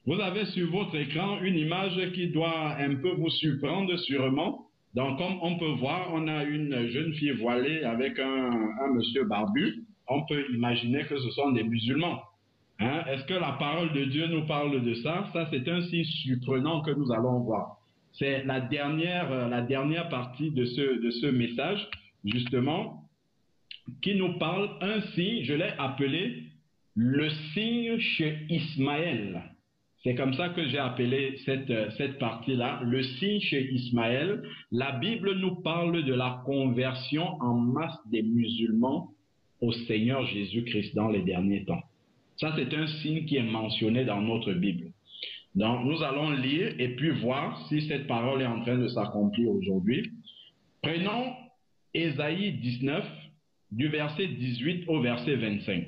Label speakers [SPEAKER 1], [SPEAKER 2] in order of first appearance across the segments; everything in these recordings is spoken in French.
[SPEAKER 1] Vous avez sur votre écran une image qui doit un peu vous surprendre sûrement. Donc, comme on peut voir, on a une jeune fille voilée avec un monsieur barbu. On peut imaginer que ce sont des musulmans. Hein? Est-ce que la parole de Dieu nous parle de ça? Ça, c'est un signe surprenant que nous allons voir. C'est la dernière partie de ce message, justement, qui nous parle un signe, je l'ai appelé le signe chez Ismaël. C'est comme ça que j'ai appelé cette partie-là, le signe chez Ismaël. La Bible nous parle de la conversion en masse des musulmans au Seigneur Jésus-Christ dans les derniers temps. Ça, c'est un signe qui est mentionné dans notre Bible. Donc, nous allons lire et puis voir si cette parole est en train de s'accomplir aujourd'hui. Prenons Ésaïe 19, du verset 18 au verset 25.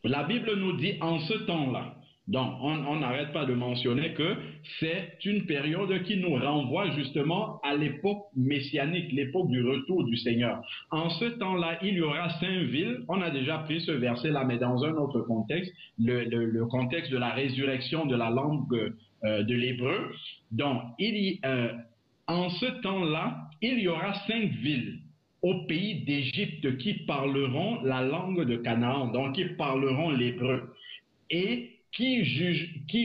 [SPEAKER 1] La Bible nous dit en ce temps-là, donc on n'arrête pas de mentionner que c'est une période qui nous renvoie justement à l'époque messianique, l'époque du retour du Seigneur. En ce temps-là, il y aura 5 villes, on a déjà pris ce verset-là, mais dans un autre contexte, le contexte de la résurrection de la langue de l'hébreu. Donc, en ce temps-là, il y aura 5 villes au pays d'Égypte qui parleront la langue de Canaan, donc qui parleront l'hébreu, et qui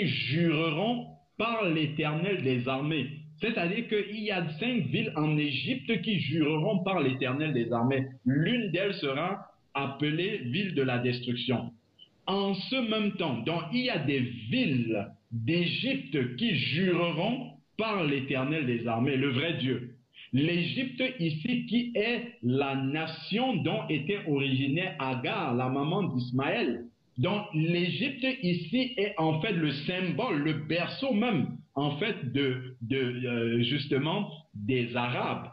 [SPEAKER 1] jureront par l'Éternel des armées. C'est-à-dire qu'il y a 5 villes en Égypte qui jureront par l'Éternel des armées. L'une d'elles sera appelée ville de la destruction. En ce même temps, donc il y a des villes d'Égypte qui jureront par l'Éternel des armées, le vrai Dieu. L'Égypte ici qui est la nation dont était originaire Agar, la maman d'Ismaël. Donc l'Égypte ici est en fait le symbole, le berceau même en fait justement des Arabes,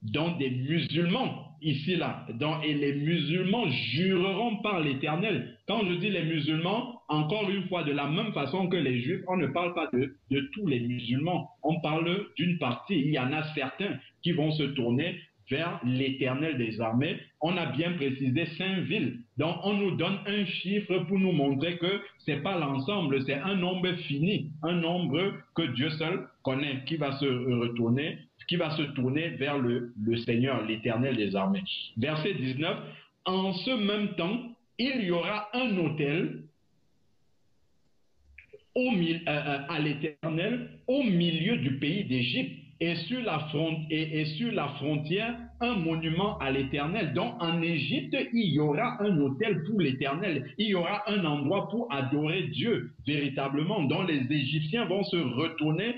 [SPEAKER 1] donc des musulmans ici là. Donc, et les musulmans jureront par l'Éternel. Quand je dis les musulmans, encore une fois, de la même façon que les Juifs, on ne parle pas de tous les musulmans. On parle d'une partie. Il y en a certains qui vont se tourner vers l'Éternel des armées. On a bien précisé 5 villes. Donc, on nous donne un chiffre pour nous montrer que c'est pas l'ensemble, c'est un nombre fini, un nombre que Dieu seul connaît, qui va se tourner vers le Seigneur, l'Éternel des armées. Verset 19, en ce même temps, il y aura un autel à l'Éternel au milieu du pays d'Égypte et sur la frontière un monument à l'Éternel. Donc en Égypte, il y aura un autel pour l'Éternel. Il y aura un endroit pour adorer Dieu véritablement, dont les Égyptiens vont se retourner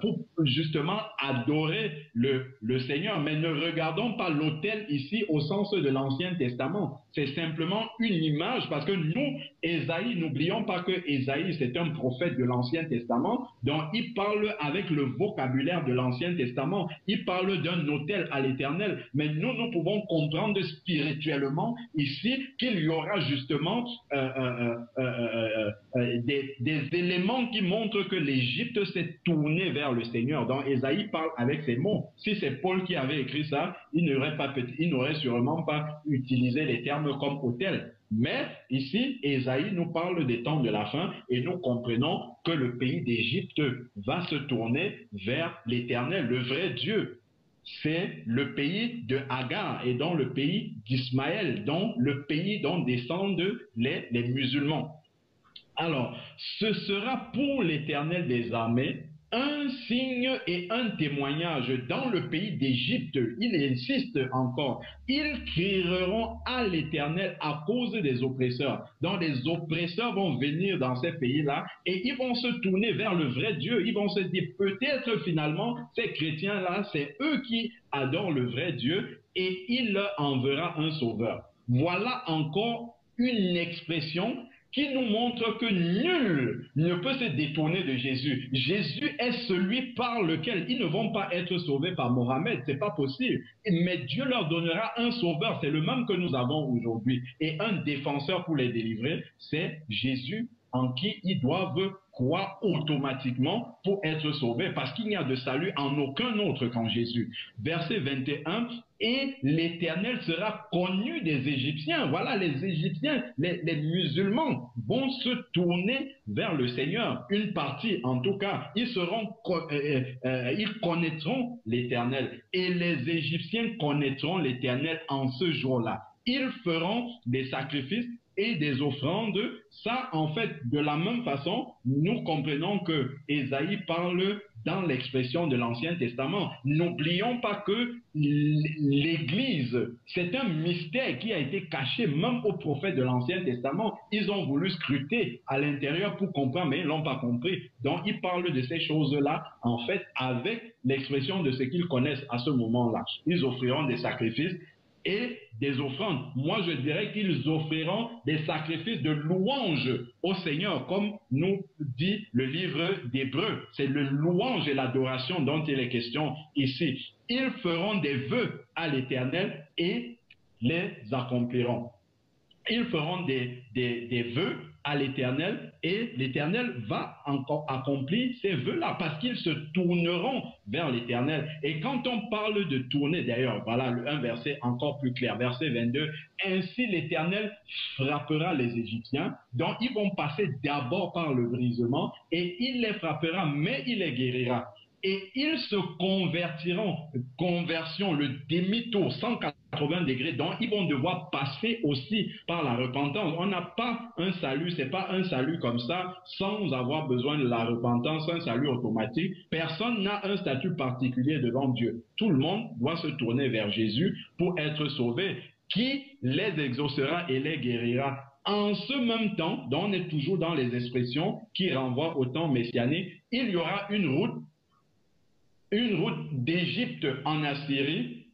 [SPEAKER 1] pour justement adorer le Seigneur. Mais ne regardons pas l'autel ici au sens de l'Ancien Testament. C'est simplement une image parce que nous, Ésaïe, n'oublions pas que Ésaïe, c'est un prophète de l'Ancien Testament, donc il parle avec le vocabulaire de l'Ancien Testament. Il parle d'un autel à l'Éternel, mais nous pouvons comprendre spirituellement ici qu'il y aura justement des éléments qui montrent que l'Égypte s'est tournée vers le Seigneur. Donc Ésaïe parle avec ces mots. Si c'est Paul qui avait écrit ça, il n'aurait sûrement pas utilisé les termes comme autel. Mais ici, Ésaïe nous parle des temps de la fin et nous comprenons que le pays d'Égypte va se tourner vers l'Éternel, le vrai Dieu. C'est le pays de Agar et donc le pays d'Ismaël, donc le pays dont descendent les musulmans. Alors, ce sera pour l'Éternel des armées un signe et un témoignage dans le pays d'Égypte. Il insiste encore. Ils crieront à l'Éternel à cause des oppresseurs. Donc les oppresseurs vont venir dans ces pays-là et ils vont se tourner vers le vrai Dieu. Ils vont se dire peut-être finalement ces chrétiens-là, c'est eux qui adorent le vrai Dieu et il leur enverra un sauveur. Voilà encore une expression qui nous montre que nul ne peut se détourner de Jésus. Jésus est celui par lequel ils ne vont pas être sauvés par Mohammed, c'est pas possible. Mais Dieu leur donnera un sauveur, c'est le même que nous avons aujourd'hui. Et un défenseur pour les délivrer, c'est Jésus en qui ils doivent croire automatiquement pour être sauvés, parce qu'il n'y a de salut en aucun autre qu'en Jésus. Verset 21, et l'Éternel sera connu des Égyptiens. Voilà, les Égyptiens, les musulmans vont se tourner vers le Seigneur. Une partie, en tout cas, ils connaîtront l'Éternel. Et les Égyptiens connaîtront l'Éternel en ce jour-là. Ils feront des sacrifices et des offrandes. Ça, en fait, de la même façon, nous comprenons que Ésaïe parle dans l'expression de l'Ancien Testament. N'oublions pas que l'Église, c'est un mystère qui a été caché même aux prophètes de l'Ancien Testament. Ils ont voulu scruter à l'intérieur pour comprendre, mais ils ne l'ont pas compris. Donc, ils parlent de ces choses-là, en fait, avec l'expression de ce qu'ils connaissent à ce moment-là. Ils offriront des sacrifices et des offrandes. Moi, je dirais qu'ils offriront des sacrifices de louange au Seigneur, comme nous dit le livre d'Hébreux. C'est le louange et l'adoration dont il est question ici. Ils feront des vœux à l'Éternel et les accompliront. Ils feront des vœux à l'Éternel et l'Éternel va encore accomplir ces vœux-là parce qu'ils se tourneront vers l'Éternel. Et quand on parle de tourner, d'ailleurs, voilà un verset encore plus clair, verset 22, ainsi l'Éternel frappera les Égyptiens, donc ils vont passer d'abord par le brisement et il les frappera, mais il les guérira. Et ils se convertiront, conversion, le demi-tour, 180 degrés, donc ils vont devoir passer aussi par la repentance. On n'a pas un salut, c'est pas un salut comme ça, sans avoir besoin de la repentance, un salut automatique. Personne n'a un statut particulier devant Dieu. Tout le monde doit se tourner vers Jésus pour être sauvé, qui les exaucera et les guérira. En ce même temps, donc on est toujours dans les expressions qui renvoient au temps messianique, il y aura une route d'Égypte en Assyrie,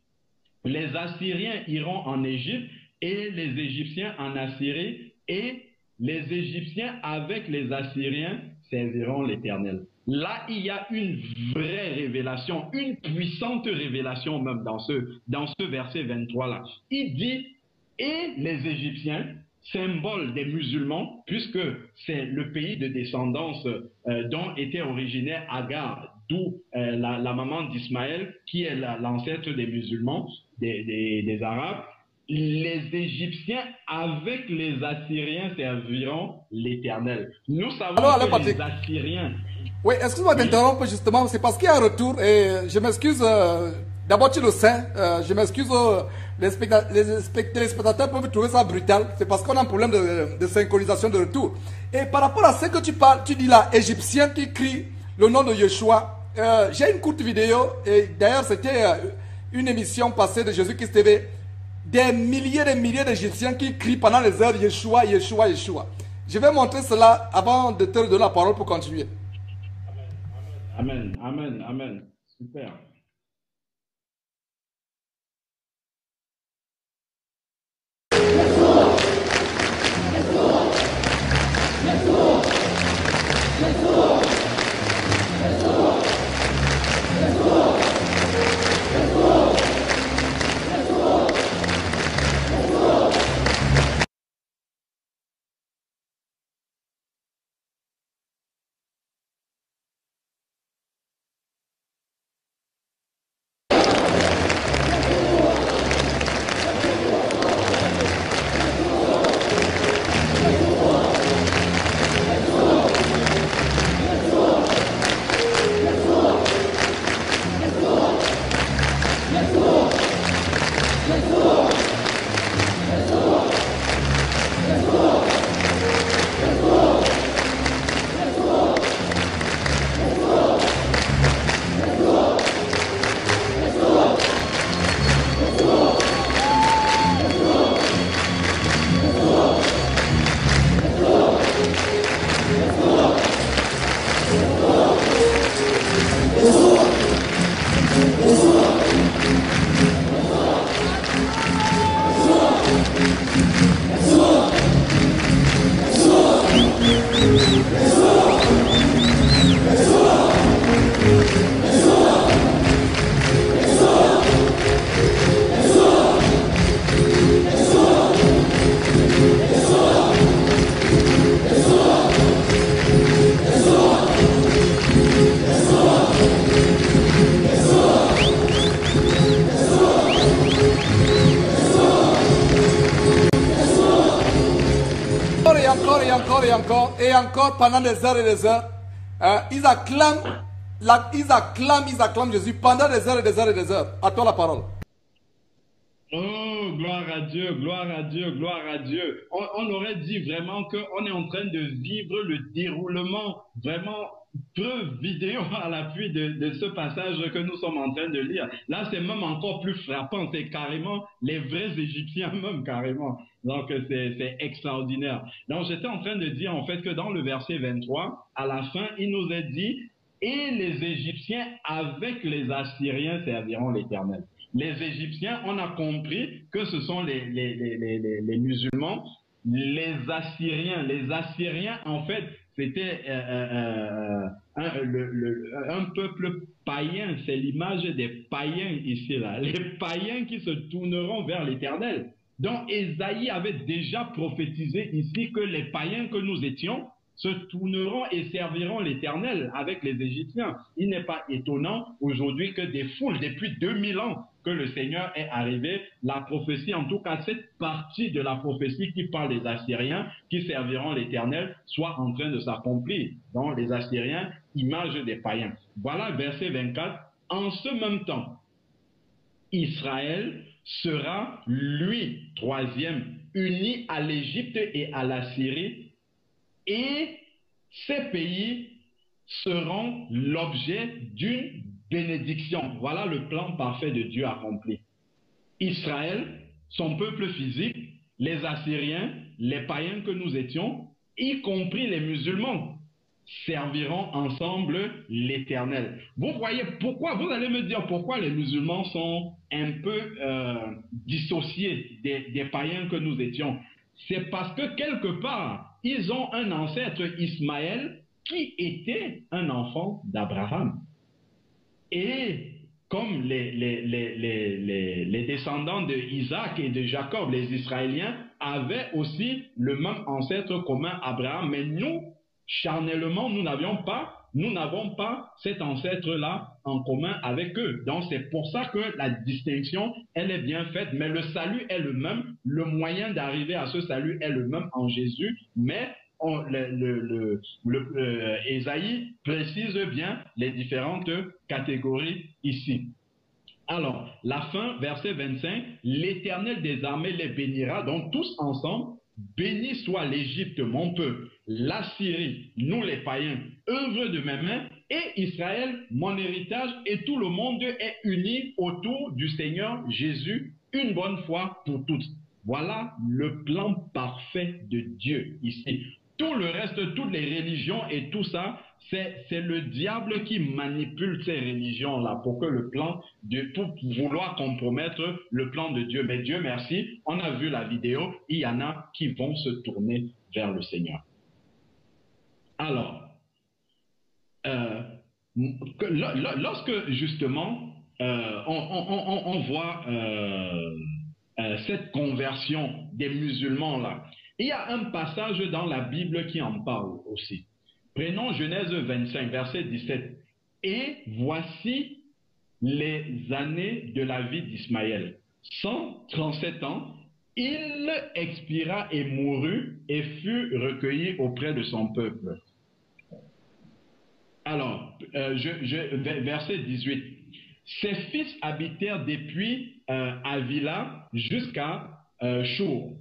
[SPEAKER 1] les Assyriens iront en Égypte et les Égyptiens en Assyrie, et les Égyptiens avec les Assyriens serviront l'Éternel. Là, il y a une vraie révélation, une puissante révélation même dans ce verset 23-là. Il dit, et les Égyptiens, symbole des musulmans, puisque c'est le pays de descendance dont était originaire Agar, d'où la maman d'Ismaël, qui est l'ancêtre des musulmans, des Arabes. Les Égyptiens avec les Assyriens serviront l'Éternel. Nous savons que les Assyriens...
[SPEAKER 2] Oui, excuse-moi d'interrompre justement, c'est parce qu'il y a un retour et je m'excuse, d'abord tu le sais, je m'excuse, les spectateurs peuvent trouver ça brutal, c'est parce qu'on a un problème de synchronisation de retour. Et par rapport à ce que tu parles, tu dis là, Égyptien qui crie le nom de Yeshua, j'ai une courte vidéo, et d'ailleurs c'était une émission passée de Jésus-Christ TV, des milliers d'Égyptiens qui crient pendant les heures Yeshua, Yeshua, Yeshua. Je vais montrer cela avant de te donner la parole pour continuer.
[SPEAKER 1] Amen, amen, amen. Super.
[SPEAKER 2] encore pendant des heures et des heures. Ils acclament Jésus pendant des heures et des heures et des heures. À toi la parole.
[SPEAKER 1] Oh, gloire à Dieu, gloire à Dieu, gloire à Dieu. On aurait dit vraiment qu'on est en train de vivre le déroulement, vraiment, preuve vidéo à l'appui de ce passage que nous sommes en train de lire. Là, c'est même encore plus frappant, c'est carrément les vrais Égyptiens même, carrément. Donc, c'est extraordinaire. Donc, j'étais en train de dire, en fait, que dans le verset 23, à la fin, il nous est dit, « Et les Égyptiens avec les Assyriens serviront l'Éternel. » Les Égyptiens, on a compris que ce sont les musulmans, les Assyriens, en fait, c'était un peuple païen, c'est l'image des païens ici, là. Les païens qui se tourneront vers l'Éternel. Donc, Ésaïe avait déjà prophétisé ici que les païens que nous étions se tourneront et serviront l'Éternel avec les Égyptiens. Il n'est pas étonnant aujourd'hui que des foules, depuis 2000 ans, que le Seigneur est arrivé, la prophétie, en tout cas cette partie de la prophétie qui parle des Assyriens, qui serviront l'Éternel, soit en train de s'accomplir. Donc les Assyriens, image des païens. Voilà verset 24. En ce même temps, Israël sera, lui, troisième, uni à l'Égypte et à la Syrie, et ces pays seront l'objet d'une bénédiction. Voilà le plan parfait de Dieu accompli. Israël, son peuple physique, les Assyriens, les païens que nous étions, y compris les musulmans, serviront ensemble l'Éternel. Vous voyez pourquoi, vous allez me dire pourquoi les musulmans sont un peu dissociés des païens que nous étions. C'est parce que quelque part, ils ont un ancêtre Ismaël qui était un enfant d'Abraham. Et comme les descendants de Isaac et de Jacob, les Israéliens, avaient aussi le même ancêtre commun, Abraham. Mais nous, charnellement, nous n'avons pas cet ancêtre-là en commun avec eux. Donc c'est pour ça que la distinction, elle est bien faite, mais le salut est le même, le moyen d'arriver à ce salut est le même en Jésus, mais Ésaïe précise bien les différentes catégories ici. Alors, la fin, verset 25, l'Éternel des armées les bénira, donc tous ensemble, béni soit l'Égypte, mon peuple, la Syrie, nous les païens, œuvre de mes mains, et Israël, mon héritage, et tout le monde est uni autour du Seigneur Jésus, une bonne fois pour toutes. Voilà le plan parfait de Dieu ici. Tout le reste, toutes les religions et tout ça, c'est le diable qui manipule ces religions-là pour que le plan, pour vouloir compromettre le plan de Dieu. Mais Dieu merci, on a vu la vidéo, il y en a qui vont se tourner vers le Seigneur. Alors, lorsque justement on voit cette conversion des musulmans-là, il y a un passage dans la Bible qui en parle aussi. Prenons Genèse 25, verset 17. Et voici les années de la vie d'Ismaël. 137 ans, il expira et mourut et fut recueilli auprès de son peuple. Alors, verset 18. Ses fils habitèrent depuis Avila jusqu'à Chour,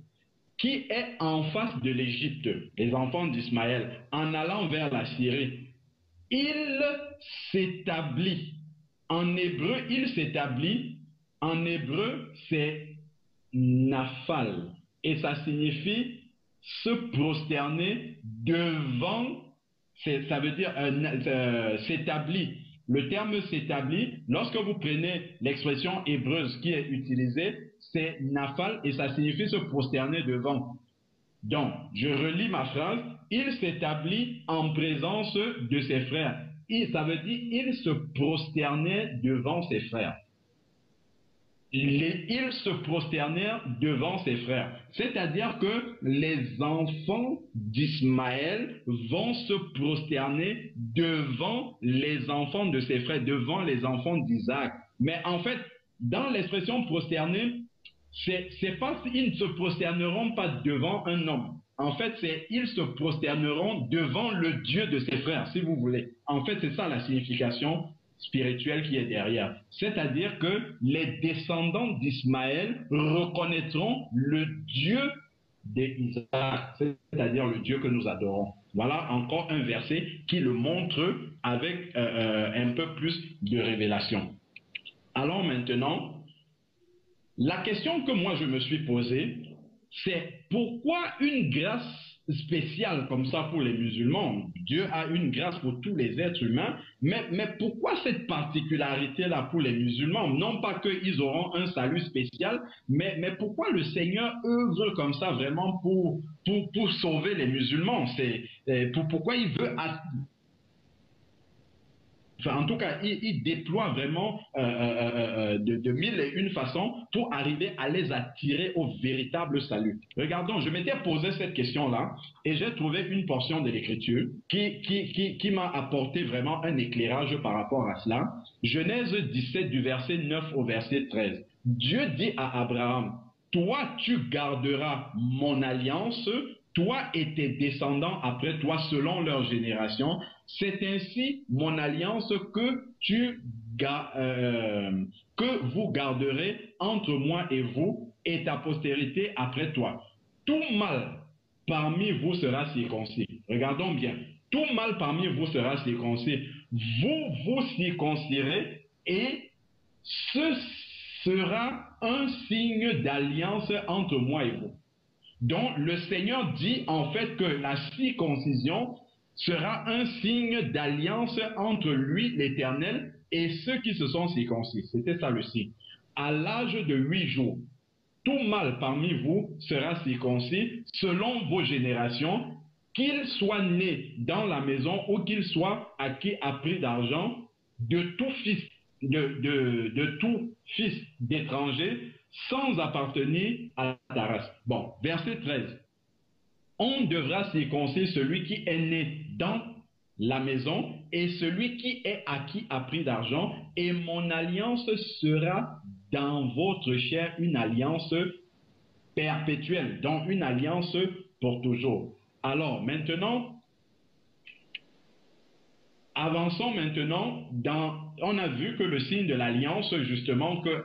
[SPEAKER 1] qui est en face de l'Égypte, les enfants d'Ismaël, en allant vers la Syrie. Il s'établit. En hébreu, c'est Naphal. Et ça signifie se prosterner devant, ça veut dire s'établit. Le terme s'établit, lorsque vous prenez l'expression hébreuse qui est utilisée, c'est Naphal et ça signifie se prosterner devant. Donc, je relis ma phrase, il s'établit en présence de ses frères. Ça veut dire il se prosternait devant ses frères. Ils se prosternèrent devant ses frères. C'est-à-dire que les enfants d'Ismaël vont se prosterner devant les enfants de ses frères, devant les enfants d'Isaac. Mais en fait, dans l'expression prosterner, c'est pas, ils ne se prosterneront pas devant un homme. En fait, c'est ils se prosterneront devant le Dieu de ses frères, si vous voulez. En fait, c'est ça la signification spirituelle qui est derrière. C'est-à-dire que les descendants d'Ismaël reconnaîtront le Dieu d'Isaac, c'est-à-dire le Dieu que nous adorons. Voilà encore un verset qui le montre avec un peu plus de révélation. Alors maintenant, la question que moi je me suis posée, c'est pourquoi une grâce spéciale comme ça pour les musulmans? Dieu a une grâce pour tous les êtres humains, mais pourquoi cette particularité-là pour les musulmans? Non pas qu'ils auront un salut spécial, mais pourquoi le Seigneur œuvre comme ça vraiment pour sauver les musulmans? Pourquoi il veut... Enfin, en tout cas, il déploie vraiment de mille et une façons pour arriver à les attirer au véritable salut. Regardons, je m'étais posé cette question-là et j'ai trouvé une portion de l'Écriture qui m'a apporté vraiment un éclairage par rapport à cela. Genèse 17 du verset 9 au verset 13. Dieu dit à Abraham, « Toi, tu garderas mon alliance, toi et tes descendants après toi selon leur génération. C'est ainsi mon alliance que vous garderez entre moi et vous et ta postérité après toi. Tout mâle parmi vous sera circoncis. » Regardons bien. Tout mâle parmi vous sera circoncis. Vous vous circoncirez et ce sera un signe d'alliance entre moi et vous. Donc, le Seigneur dit en fait que la circoncision sera un signe d'alliance entre lui, l'Éternel, et ceux qui se sont circoncis. C'était ça le signe. À l'âge de 8 jours, tout mâle parmi vous sera circoncis selon vos générations, qu'il soit né dans la maison ou qu'il soit acquis à prix d'argent, de tout fils d'étranger, sans appartenir à ta race. Bon, verset 13. On devra circoncire celui qui est né dans la maison et celui qui est acquis à prix d'argent, et mon alliance sera dans votre chair une alliance perpétuelle, donc une alliance pour toujours. Alors maintenant, avançons maintenant on a vu que le signe de l'alliance justement que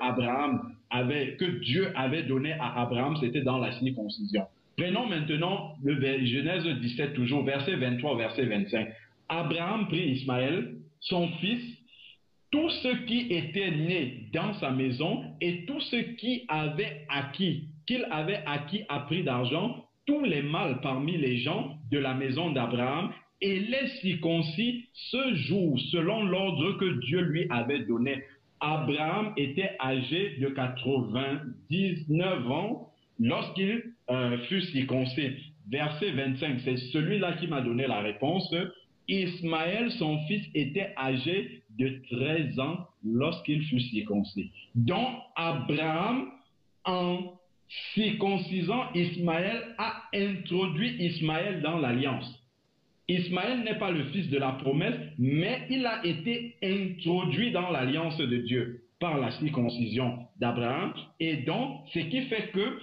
[SPEAKER 1] Dieu avait donné à Abraham, c'était dans la circoncision. Prenons maintenant le Genèse 17 toujours, verset 23 au verset 25. Abraham prit Ismaël, son fils, tous ceux qui étaient nés dans sa maison et tous ceux qu'il avait acquis à prix d'argent, tous les mâles parmi les gens de la maison d'Abraham, et les circoncis ce jour, selon l'ordre que Dieu lui avait donné. Abraham était âgé de 99 ans lorsqu'il fut circoncis. Verset 25, c'est celui-là qui m'a donné la réponse. Ismaël, son fils, était âgé de 13 ans lorsqu'il fut circoncis. Donc, Abraham, en circoncisant Ismaël, a introduit Ismaël dans l'alliance. Ismaël n'est pas le fils de la promesse, mais il a été introduit dans l'alliance de Dieu par la circoncision d'Abraham. Et donc, ce qui fait que,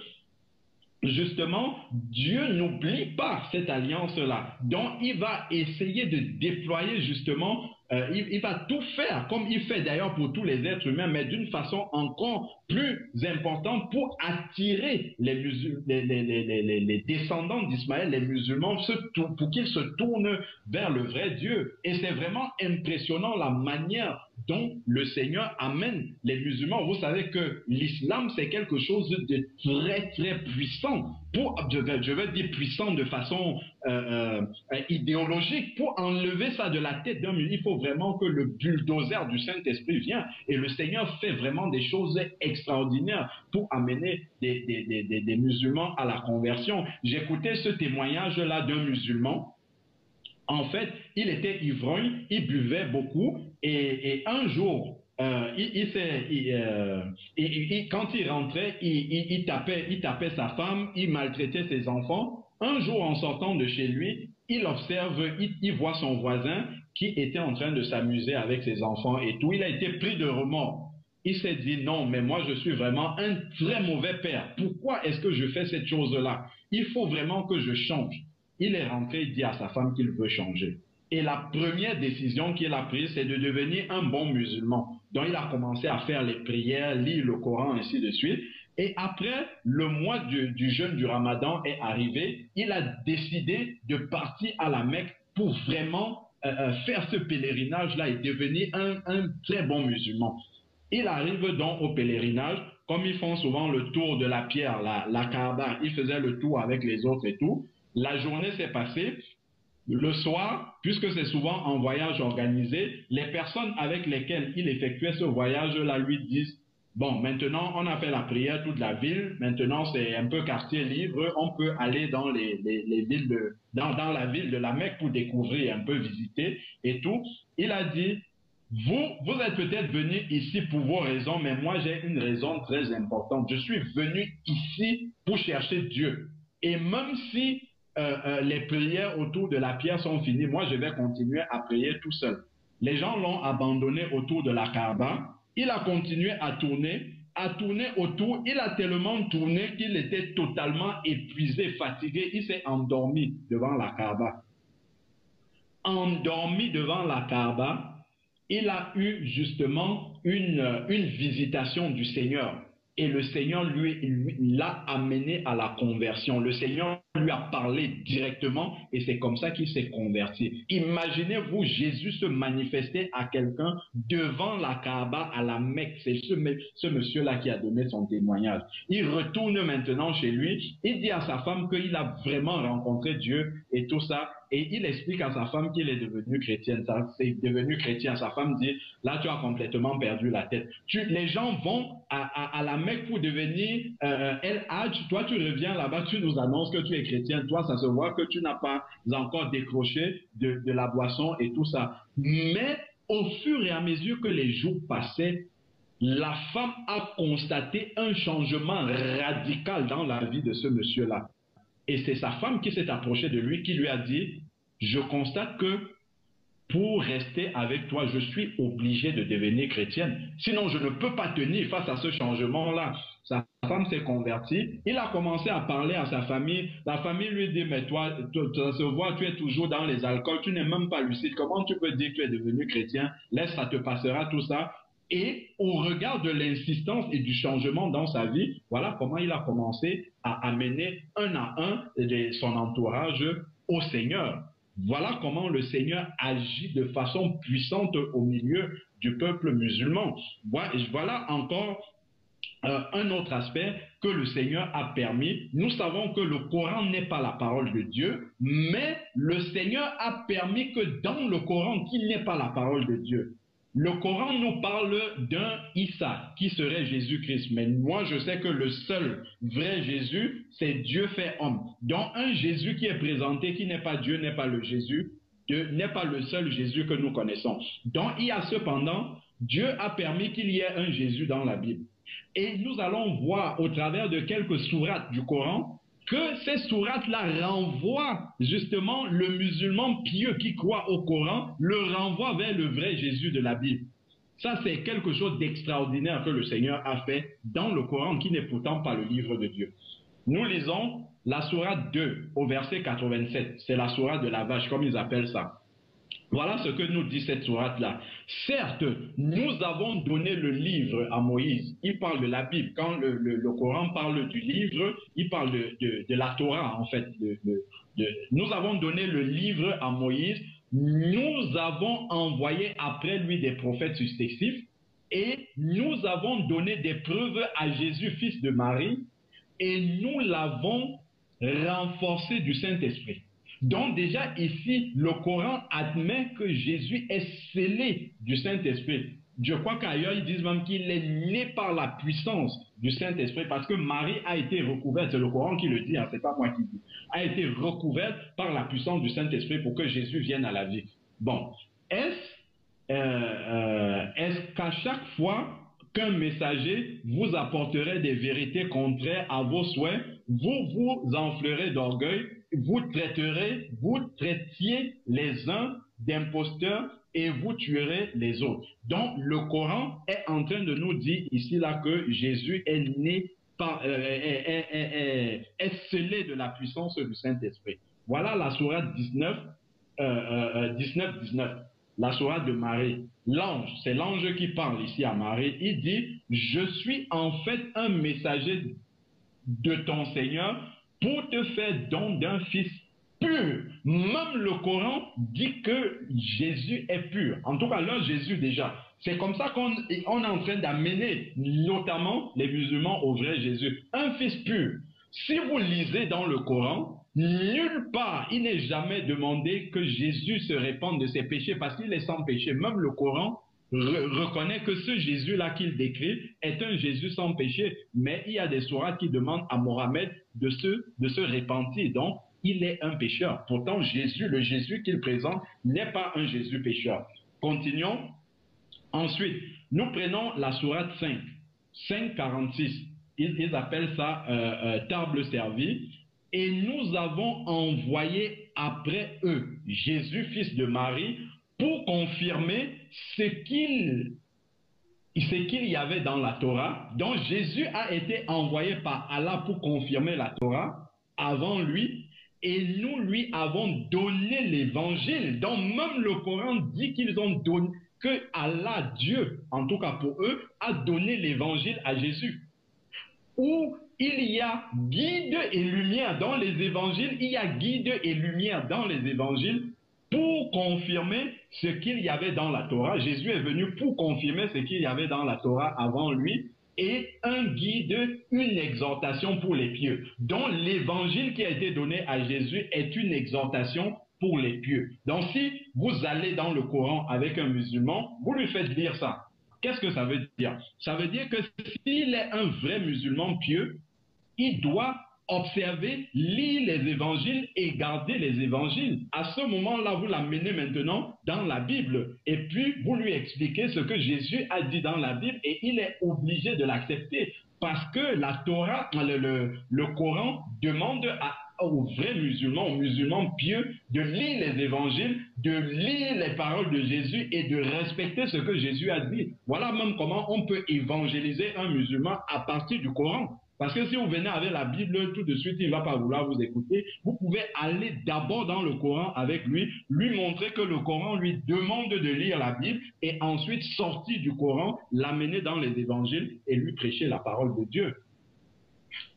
[SPEAKER 1] justement, Dieu n'oublie pas cette alliance-là. Donc, il va essayer de déployer, justement, il va tout faire, comme il fait d'ailleurs pour tous les êtres humains, mais d'une façon encore plus importante pour attirer les descendants d'Ismaël, les musulmans, pour qu'ils se tournent vers le vrai Dieu. Et c'est vraiment impressionnant la manière dont le Seigneur amène les musulmans. Vous savez que l'islam, c'est quelque chose de très, très puissant. Je veux dire puissant de façon idéologique. Pour enlever ça de la tête d'un musulman, il faut vraiment que le bulldozer du Saint-Esprit vienne. Et le Seigneur fait vraiment des choses extraordinaires pour amener des musulmans à la conversion. J'écoutais ce témoignage-là d'un musulman. En fait, il était ivrogne, il buvait beaucoup, et un jour, quand il rentrait, il tapait sa femme, il maltraitait ses enfants. Un jour, en sortant de chez lui, il observe, il voit son voisin qui était en train de s'amuser avec ses enfants et tout. Il a été pris de remords. Il s'est dit, non, mais moi je suis vraiment un très mauvais père. Pourquoi est-ce que je fais cette chose-là? il faut vraiment que je change. Il est rentré, il dit à sa femme qu'il veut changer. Et la première décision qu'il a prise, c'est de devenir un bon musulman. Donc il a commencé à faire les prières, lire le Coran, ainsi de suite. Et après, le mois du jeûne du Ramadan est arrivé, il a décidé de partir à la Mecque pour vraiment faire ce pèlerinage-là et devenir un très bon musulman. Il arrive donc au pèlerinage, comme ils font souvent le tour de la pierre, la Kaaba, il faisait le tour avec les autres et tout. La journée s'est passée. Le soir, puisque c'est souvent en voyage organisé, les personnes avec lesquelles il effectuait ce voyage-là lui disent: bon, maintenant on a fait la prière toute la ville, maintenant c'est un peu quartier libre, on peut aller dans les villes dans la ville de la Mecque pour découvrir, un peu visiter et tout. Il a dit: vous êtes peut-être venus ici pour vos raisons, mais moi j'ai une raison très importante. Je suis venu ici pour chercher Dieu. Et même si les prières autour de la pierre sont finies, moi je vais continuer à prier tout seul. Les gens l'ont abandonné autour de la Kaaba. Il a continué à tourner autour. Il a tellement tourné qu'il était totalement épuisé, fatigué. Il s'est endormi devant la Kaaba. Endormi devant la Kaaba, il a eu justement une visitation du Seigneur. Et le Seigneur lui l'a amené à la conversion. Le Seigneur lui a parlé directement et c'est comme ça qu'il s'est converti. Imaginez-vous Jésus se manifester à quelqu'un devant la Kaaba à la Mecque. C'est ce monsieur-là qui a donné son témoignage. Il retourne maintenant chez lui. Il dit à sa femme qu'il a vraiment rencontré Dieu et tout ça. Et il explique à sa femme qu'il est devenu chrétien. C'est devenu chrétien. Sa femme dit: là, tu as complètement perdu la tête. Les gens vont à la Mecque pour devenir El Hadj. Toi, tu reviens là-bas, tu nous annonces que tu es chrétien. Toi, ça se voit que tu n'as pas encore décroché de la boisson et tout ça. Mais au fur et à mesure que les jours passaient, la femme a constaté un changement radical dans la vie de ce monsieur-là. Et c'est sa femme qui s'est approchée de lui, qui lui a dit: je constate que pour rester avec toi, je suis obligé de devenir chrétienne. Sinon, je ne peux pas tenir face à ce changement-là. Sa femme s'est convertie. Il a commencé à parler à sa famille. La famille lui dit: mais toi, ça se voit, tu es toujours dans les alcools, tu n'es même pas lucide. Comment tu peux dire que tu es devenu chrétien? Laisse, ça te passera tout ça. Et au regard de l'insistance et du changement dans sa vie, voilà comment il a commencé à amener un à un son entourage au Seigneur. Voilà comment le Seigneur agit de façon puissante au milieu du peuple musulman. Voilà encore un autre aspect que le Seigneur a permis. Nous savons que le Coran n'est pas la parole de Dieu, mais le Seigneur a permis que dans le Coran, qu'il n'est pas la parole de Dieu. Le Coran nous parle d'un Issa, qui serait Jésus-Christ. Mais moi, je sais que le seul vrai Jésus, c'est Dieu fait homme. Donc, un Jésus qui est présenté, qui n'est pas Dieu, n'est pas le Jésus, n'est pas le seul Jésus que nous connaissons. Donc, il y a cependant, Dieu a permis qu'il y ait un Jésus dans la Bible. Et nous allons voir au travers de quelques sourates du Coran que ces sourates-là renvoient justement le musulman pieux qui croit au Coran, le renvoie vers le vrai Jésus de la Bible. Ça, c'est quelque chose d'extraordinaire que le Seigneur a fait dans le Coran, qui n'est pourtant pas le livre de Dieu. Nous lisons la sourate 2 au verset 87. C'est la sourate de la vache, comme ils appellent ça. Voilà ce que nous dit cette sourate-là. Certes, nous avons donné le livre à Moïse. Il parle de la Bible. Quand le Coran parle du livre, il parle de la Torah, en fait. Nous avons donné le livre à Moïse. Nous avons envoyé après lui des prophètes successifs. Et nous avons donné des preuves à Jésus, fils de Marie. Et nous l'avons renforcé du Saint-Esprit. Donc déjà ici, le Coran admet que Jésus est scellé du Saint-Esprit. Je crois qu'ailleurs, ils disent même qu'il est né par la puissance du Saint-Esprit, parce que Marie a été recouverte, c'est le Coran qui le dit, hein, c'est pas moi qui le dis, a été recouverte par la puissance du Saint-Esprit pour que Jésus vienne à la vie. Bon, est-ce qu'à chaque fois qu'un messager vous apporterait des vérités contraires à vos souhaits, vous vous enflerez d'orgueil, vous traitiez les uns d'imposteurs et vous tuerez les autres. Donc le Coran est en train de nous dire ici là que Jésus est né est scellé de la puissance du Saint-Esprit. Voilà la sourate 19, 19. La sourate de Marie. L'ange, c'est l'ange qui parle ici à Marie. Il dit, je suis en fait un messager de ton Seigneur pour te faire don d'un fils pur. Même le Coran dit que Jésus est pur. En tout cas, là, Jésus déjà. C'est comme ça qu'on est en train d'amener notamment les musulmans au vrai Jésus. Un fils pur. Si vous lisez dans le Coran, nulle part, il n'est jamais demandé que Jésus se répande de ses péchés parce qu'il est sans péché. Même le Coran reconnaît que ce Jésus-là qu'il décrit est un Jésus sans péché, mais il y a des sourates qui demandent à Mohammed de se repentir. Donc, il est un pécheur. Pourtant, Jésus, le Jésus qu'il présente, n'est pas un Jésus pécheur. Continuons. Ensuite, nous prenons la sourate 5, 5,46. Ils appellent ça table servie. Et nous avons envoyé après eux Jésus, fils de Marie, pour confirmer ce qu'il y avait dans la Torah. Donc Jésus a été envoyé par Allah pour confirmer la Torah avant lui, et nous lui avons donné l'évangile. Donc même le Coran dit qu'ils ont donné, que Allah, Dieu, en tout cas pour eux, a donné l'évangile à Jésus. Où il y a guide et lumière dans les évangiles, il y a guide et lumière dans les évangiles pour confirmer ce qu'il y avait dans la Torah. Jésus est venu pour confirmer ce qu'il y avait dans la Torah avant lui, et un guide, une exhortation pour les pieux. Donc l'évangile qui a été donné à Jésus est une exhortation pour les pieux. Donc si vous allez dans le Coran avec un musulman, vous lui faites lire ça. Qu'est-ce que ça veut dire? Ça veut dire que s'il est un vrai musulman pieux, il doit observer, lire les évangiles et garder les évangiles. À ce moment-là, vous l'amenez maintenant dans la Bible et puis vous lui expliquez ce que Jésus a dit dans la Bible et il est obligé de l'accepter parce que la Torah, le Coran demande aux vrais musulmans, aux musulmans pieux, de lire les évangiles, de lire les paroles de Jésus et de respecter ce que Jésus a dit. Voilà même comment on peut évangéliser un musulman à partir du Coran. Parce que si vous venez avec la Bible, tout de suite, il ne va pas vouloir vous écouter. Vous pouvez aller d'abord dans le Coran avec lui, lui montrer que le Coran lui demande de lire la Bible et ensuite sortir du Coran, l'amener dans les évangiles et lui prêcher la parole de Dieu.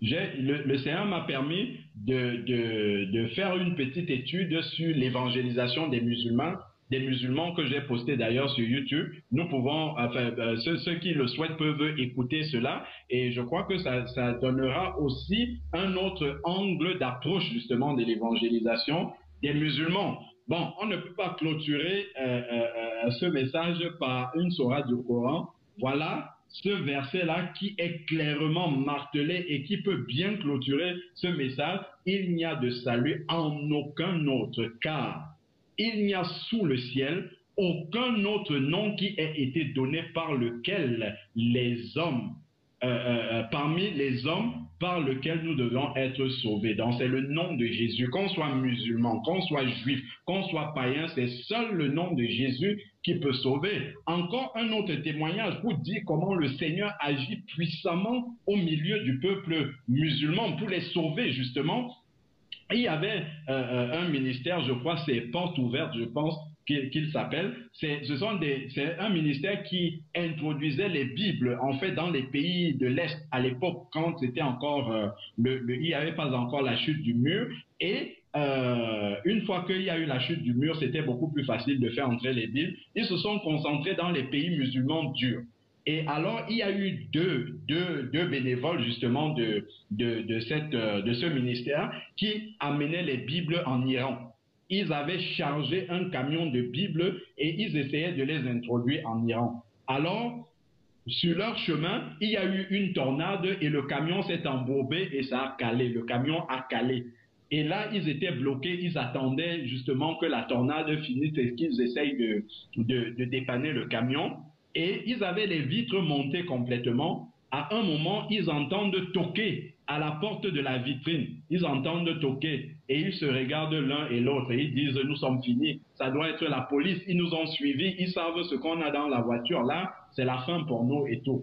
[SPEAKER 1] Le Seigneur m'a permis de faire une petite étude sur l'évangélisation des musulmans que j'ai posté d'ailleurs sur YouTube. Nous pouvons, enfin, ceux qui le souhaitent peuvent écouter cela et je crois que ça donnera aussi un autre angle d'approche justement de l'évangélisation des musulmans. Bon, on ne peut pas clôturer ce message par une sourate du Coran. Voilà ce verset-là qui est clairement martelé et qui peut bien clôturer ce message. Il n'y a de salut en aucun autre, car il n'y a sous le ciel aucun autre nom qui ait été donné par lequel les hommes, parmi les hommes, par lequel nous devons être sauvés. Donc c'est le nom de Jésus. Qu'on soit musulman, qu'on soit juif, qu'on soit païen, c'est seul le nom de Jésus qui peut sauver. Encore un autre témoignage pour dire comment le Seigneur agit puissamment au milieu du peuple musulman pour les sauver justement. Il y avait un ministère, je crois, c'est Portes Ouvertes, je pense qu'il s'appelle. C'est un ministère qui introduisait les Bibles, en fait, dans les pays de l'Est à l'époque, quand c'était encore, il n'y avait pas encore la chute du mur. Et une fois qu'il y a eu la chute du mur, c'était beaucoup plus facile de faire entrer les Bibles. Ils se sont concentrés dans les pays musulmans durs. Et alors, il y a eu deux bénévoles justement de ce ministère qui amenaient les Bibles en Iran. Ils avaient chargé un camion de Bibles et ils essayaient de les introduire en Iran. Alors, sur leur chemin, il y a eu une tornade et le camion s'est embourbé et ça a calé. Le camion a calé. Et là, ils étaient bloqués, ils attendaient justement que la tornade finisse et qu'ils essayent de dépanner le camion. Et ils avaient les vitres montées complètement. À un moment, ils entendent toquer à la porte de la vitrine. Ils entendent toquer et ils se regardent l'un et l'autre et ils disent « Nous sommes finis, ça doit être la police, ils nous ont suivis, ils savent ce qu'on a dans la voiture là, c'est la fin pour nous et tout. »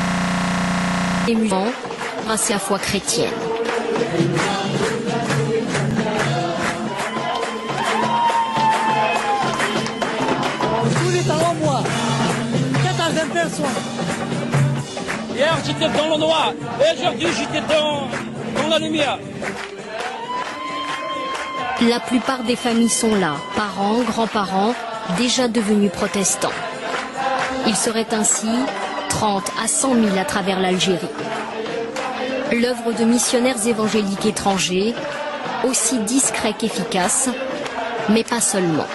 [SPEAKER 3] les musulmans grâce à la foi chrétienne.
[SPEAKER 4] Tous les parents, moi, 14 personnes.
[SPEAKER 5] Hier, j'étais dans le noir, et aujourd'hui, j'étais dans la lumière.
[SPEAKER 3] La plupart des familles sont là, parents, grands-parents, déjà devenus protestants. Il serait ainsi 30 à 100 000 à travers l'Algérie. L'œuvre de missionnaires évangéliques étrangers, aussi discrets qu'efficaces, mais pas seulement.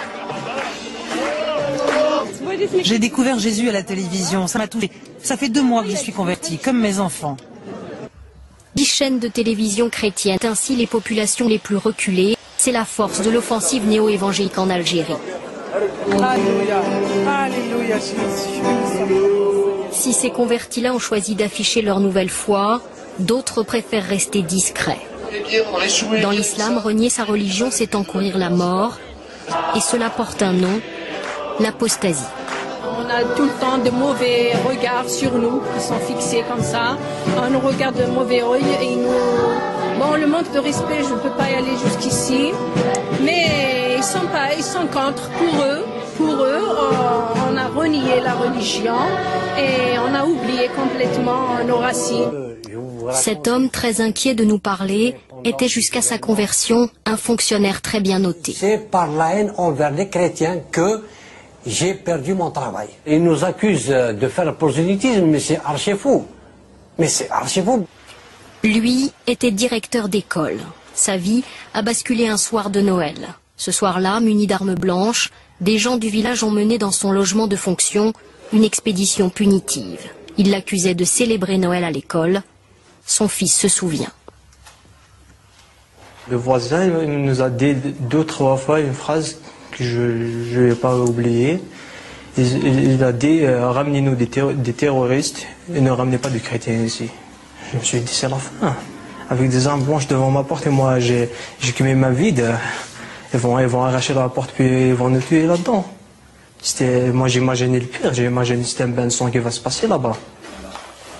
[SPEAKER 6] J'ai découvert Jésus à la télévision, ça m'a touché. Ça fait 2 mois que je suis convertie, comme mes enfants.
[SPEAKER 3] 10 chaînes de télévision chrétiennes, ainsi les populations les plus reculées. C'est la force de l'offensive néo-évangélique en Algérie.
[SPEAKER 4] Alléluia. Alléluia.
[SPEAKER 3] Si ces convertis-là ont choisi d'afficher leur nouvelle foi, d'autres préfèrent rester discrets. Dans l'islam, renier sa religion, c'est encourir la mort, et cela porte un nom, l'apostasie.
[SPEAKER 7] On a tout le temps de mauvais regards sur nous qui sont fixés comme ça. On nous regarde de mauvais œil et bon, le manque de respect, je ne peux pas y aller jusqu'ici. Mais ils sont contre. Pour eux, on a renié la religion et on a oublié complètement nos racines.
[SPEAKER 3] Cet homme, très inquiet de nous parler, était jusqu'à sa conversion un fonctionnaire très bien noté.
[SPEAKER 8] C'est par la haine envers les chrétiens que j'ai perdu mon travail. Ils nous accusent de faire le prosélytisme, mais c'est archi fou. Mais c'est archi fou.
[SPEAKER 3] Lui était directeur d'école. Sa vie a basculé un soir de Noël. Ce soir-là, muni d'armes blanches, des gens du village ont mené dans son logement de fonction une expédition punitive. Ils l'accusaient de célébrer Noël à l'école. Son fils se souvient.
[SPEAKER 9] Le voisin nous a dit 2 ou 3 fois une phrase que je ne vais pas oublier. Il a dit ramenez-nous des terroristes et ne ramenez pas de chrétiens ici. Je me suis dit c'est la fin. Avec des armes blanches devant ma porte et moi j'ai cumé ma vie. Ils vont arracher la porte puis ils vont nous tuer là-dedans. Moi j'imaginais le pire, j'ai imaginé c'était un bain de sang qui va se passer là-bas.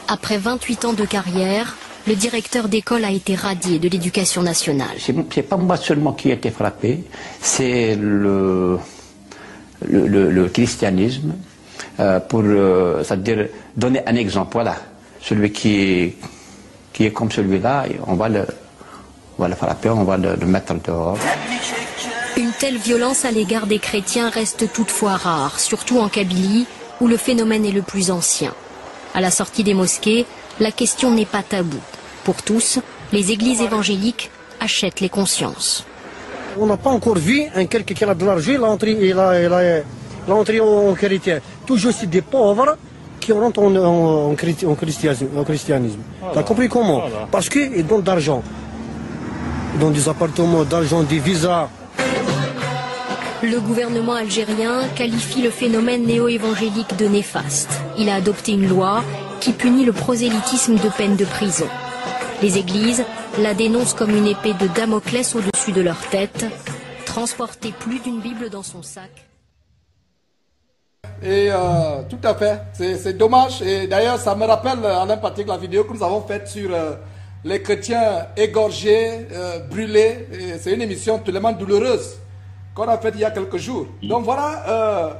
[SPEAKER 3] Après 28 ans de carrière, le directeur d'école a été radié de l'éducation nationale.
[SPEAKER 10] C'est pas moi seulement qui ai été frappé, c'est le christianisme, pour c'est-à-dire donner un exemple. Voilà, celui qui est comme celui-là, on va le frapper, on va le mettre dehors.
[SPEAKER 3] Une telle violence à l'égard des chrétiens reste toutefois rare, surtout en Kabylie, où le phénomène est le plus ancien. À la sortie des mosquées, la question n'est pas taboue. Pour tous, les églises évangéliques achètent les consciences.
[SPEAKER 11] On n'a pas encore vu quelqu'un qui a de l'argent, il a entré en chrétien. Toujours c'est des pauvres qui rentrent en christianisme. Tu as compris comment? Parce qu'ils donnent de l'argent. Ils donnent des appartements, d'argent, des visas.
[SPEAKER 3] Le gouvernement algérien qualifie le phénomène néo-évangélique de néfaste. Il a adopté une loi qui punit le prosélytisme de peine de prison. Les églises la dénoncent comme une épée de Damoclès au-dessus de leur tête. Transporter plus d'une Bible dans son sac.
[SPEAKER 2] Et tout à fait, c'est dommage. Et d'ailleurs, ça me rappelle, Alain Patrick, la vidéo que nous avons faite sur les chrétiens égorgés, brûlés. C'est une émission tellement douloureuse qu'on a faite il y a quelques jours. Donc voilà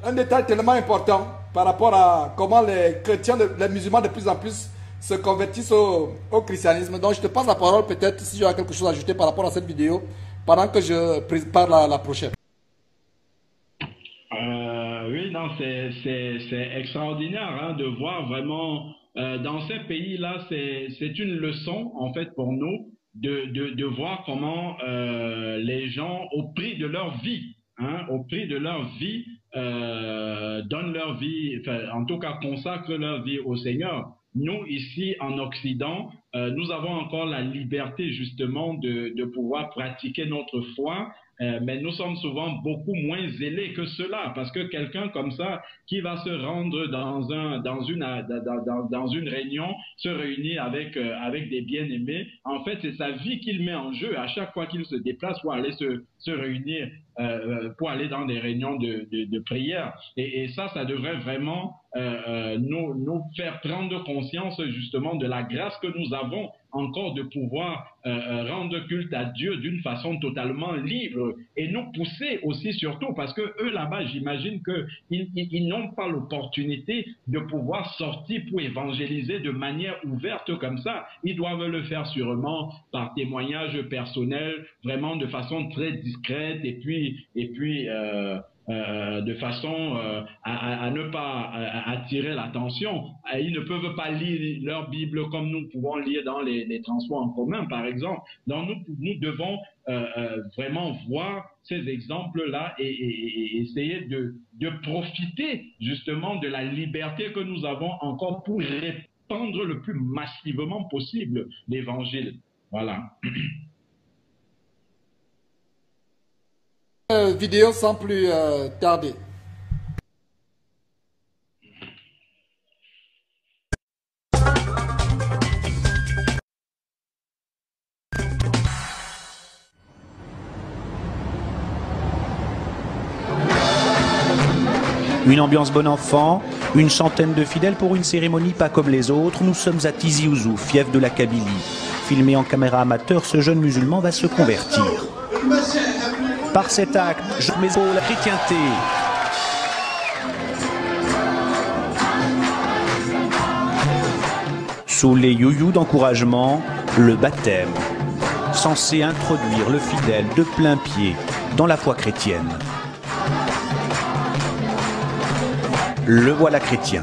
[SPEAKER 2] un détail tellement important par rapport à comment les chrétiens, les musulmans de plus en plus se convertissent au christianisme. Donc je te passe la parole peut-être si tu as quelque chose à ajouter par rapport à cette vidéo pendant que je prépare la prochaine.
[SPEAKER 1] Oui, non, c'est extraordinaire hein, de voir vraiment dans ces pays-là, c'est une leçon en fait pour nous de voir comment les gens, au prix de leur vie, donnent leur vie, enfin, en tout cas consacrent leur vie au Seigneur. Nous, ici en Occident, nous avons encore la liberté justement de pouvoir pratiquer notre foi, mais nous sommes souvent beaucoup moins zélés que cela, parce que quelqu'un comme ça qui va se rendre dans une réunion, se réunir avec des bien-aimés, en fait c'est sa vie qu'il met en jeu à chaque fois qu'il se déplace pour aller se réunir pour aller dans des réunions de prière. Et ça devrait vraiment nous faire prendre conscience justement de la grâce que nous avons encore de pouvoir rendre culte à Dieu d'une façon totalement libre et nous pousser aussi surtout parce que eux là-bas, j'imagine qu'ils n'ont pas l'opportunité de pouvoir sortir pour évangéliser de manière ouverte comme ça. Ils doivent le faire sûrement par témoignage personnel, vraiment de façon très discrète et puis de façon à ne pas attirer l'attention. Ils ne peuvent pas lire leur Bible comme nous pouvons lire dans les transports en commun, par exemple. Donc nous devons vraiment voir ces exemples-là et essayer de profiter justement de la liberté que nous avons encore pour répandre le plus massivement possible l'Évangile. Voilà.
[SPEAKER 2] Vidéo sans plus tarder.
[SPEAKER 12] Une ambiance bon enfant, une centaine de fidèles pour une cérémonie pas comme les autres. Nous sommes à Tizi Ouzou, fief de la Kabylie. Filmé en caméra amateur, ce jeune musulman va se convertir. Par cet acte, je mets la chrétienté. Sous les youyous d'encouragement, le baptême, censé introduire le fidèle de plein pied dans la foi chrétienne. Le voilà chrétien.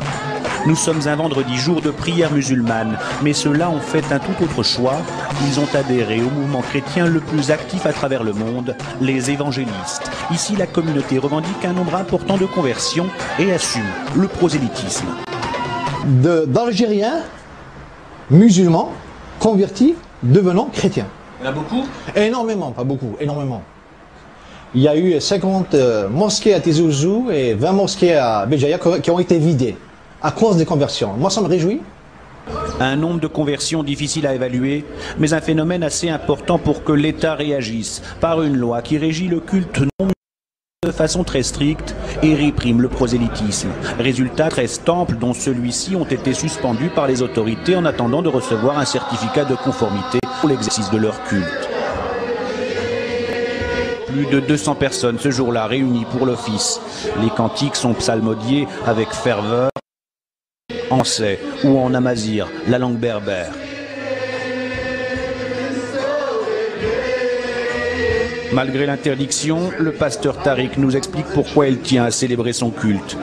[SPEAKER 12] Nous sommes un vendredi, jour de prière musulmane, mais ceux-là ont fait un tout autre choix. Ils ont adhéré au mouvement chrétien le plus actif à travers le monde, les évangélistes. Ici, la communauté revendique un nombre important de conversions et assume le prosélytisme.
[SPEAKER 13] D'Algériens musulmans convertis devenant chrétiens.
[SPEAKER 12] Il y en a beaucoup?
[SPEAKER 13] Énormément, pas beaucoup, énormément. Il y a eu 50 mosquées à Tizi Ouzou et 20 mosquées à Béjaïa qui ont été vidées à cause des conversions. Moi, ça me réjouit.
[SPEAKER 12] Un nombre de conversions difficile à évaluer, mais un phénomène assez important pour que l'État réagisse par une loi qui régit le culte non de façon très stricte et réprime le prosélytisme. Résultat, 13 temples, dont celui-ci, ont été suspendus par les autorités en attendant de recevoir un certificat de conformité pour l'exercice de leur culte. Plus de 200 personnes ce jour-là réunies pour l'office. Les cantiques sont psalmodiés avec ferveur, en sey ou en amazigh, la langue berbère. Malgré l'interdiction, le pasteur Tariq nous explique pourquoi il tient à célébrer son culte,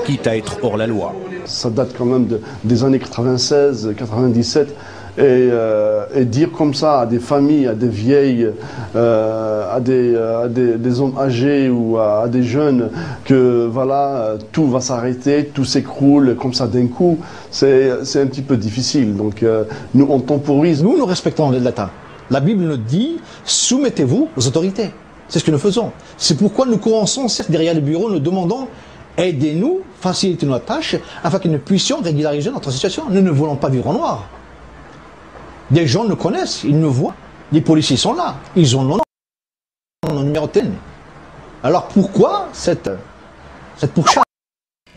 [SPEAKER 12] quitte à être hors la loi.
[SPEAKER 14] Ça date quand même des années 96, 97. Et dire comme ça à des familles, à des vieilles, à des hommes âgés ou à des jeunes que voilà, tout va s'arrêter, tout s'écroule comme ça d'un coup, c'est un petit peu difficile. Donc nous, on temporise.
[SPEAKER 13] Nous respectons l'État. La Bible nous dit, soumettez-vous aux autorités. C'est ce que nous faisons. C'est pourquoi nous courons sans cesse derrière les bureaux, nous demandons, aidez-nous, facilitez notre tâche, afin que nous puissions régulariser notre situation. Nous ne voulons pas vivre en noir. Des gens nous connaissent, ils nous voient. Les policiers sont là, ils ont nos numéros de téléphone. Alors pourquoi cette pourchasse?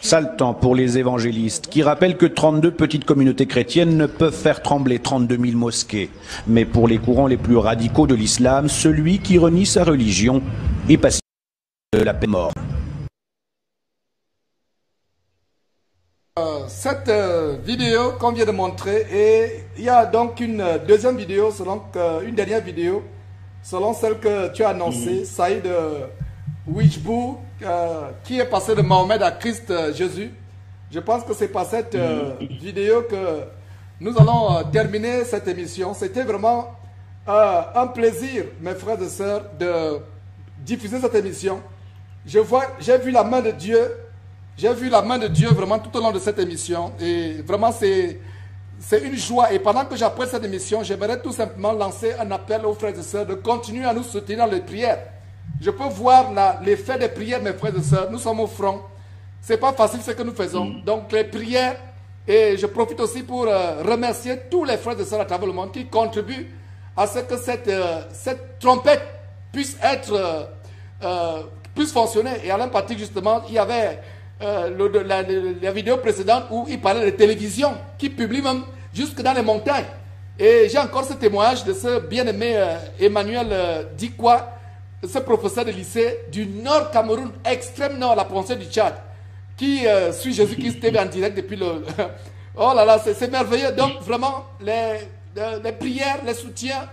[SPEAKER 12] Sale temps pour les évangélistes, qui rappellent que 32 petites communautés chrétiennes ne peuvent faire trembler 32 000 mosquées. Mais pour les courants les plus radicaux de l'islam, celui qui renie sa religion est passible de la peine de mort.
[SPEAKER 2] Cette vidéo qu'on vient de montrer, et il y a donc une deuxième vidéo, une dernière vidéo, selon celle que tu as annoncée, Saïd Wijbou, qui est passé de Mohamed à Christ Jésus. Je pense que c'est par cette vidéo que nous allons terminer cette émission. C'était vraiment un plaisir, mes frères et sœurs, de diffuser cette émission. J'ai vu la main de Dieu. J'ai vu la main de Dieu vraiment tout au long de cette émission. Et vraiment, c'est une joie. Et pendant que j'apprête cette émission, j'aimerais tout simplement lancer un appel aux frères et sœurs de continuer à nous soutenir dans les prières. Je peux voir l'effet des prières, mes frères et sœurs. Nous sommes au front. Ce n'est pas facile ce que nous faisons. Donc, les prières, et je profite aussi pour remercier tous les frères et sœurs à travers le monde qui contribuent à ce que cette trompette puisse être puisse fonctionner. Et Alain Patrick, justement, il y avait la vidéo précédente où il parlait de télévision, qui publie même jusque dans les montagnes. Et j'ai encore ce témoignage de ce bien-aimé Emmanuel Dikwa, ce professeur de lycée du Nord Cameroun, extrême nord, la province du Tchad, qui suit Jésus-Christ TV en direct depuis le... Oh là là, c'est merveilleux. Donc vraiment, les prières, les soutiens,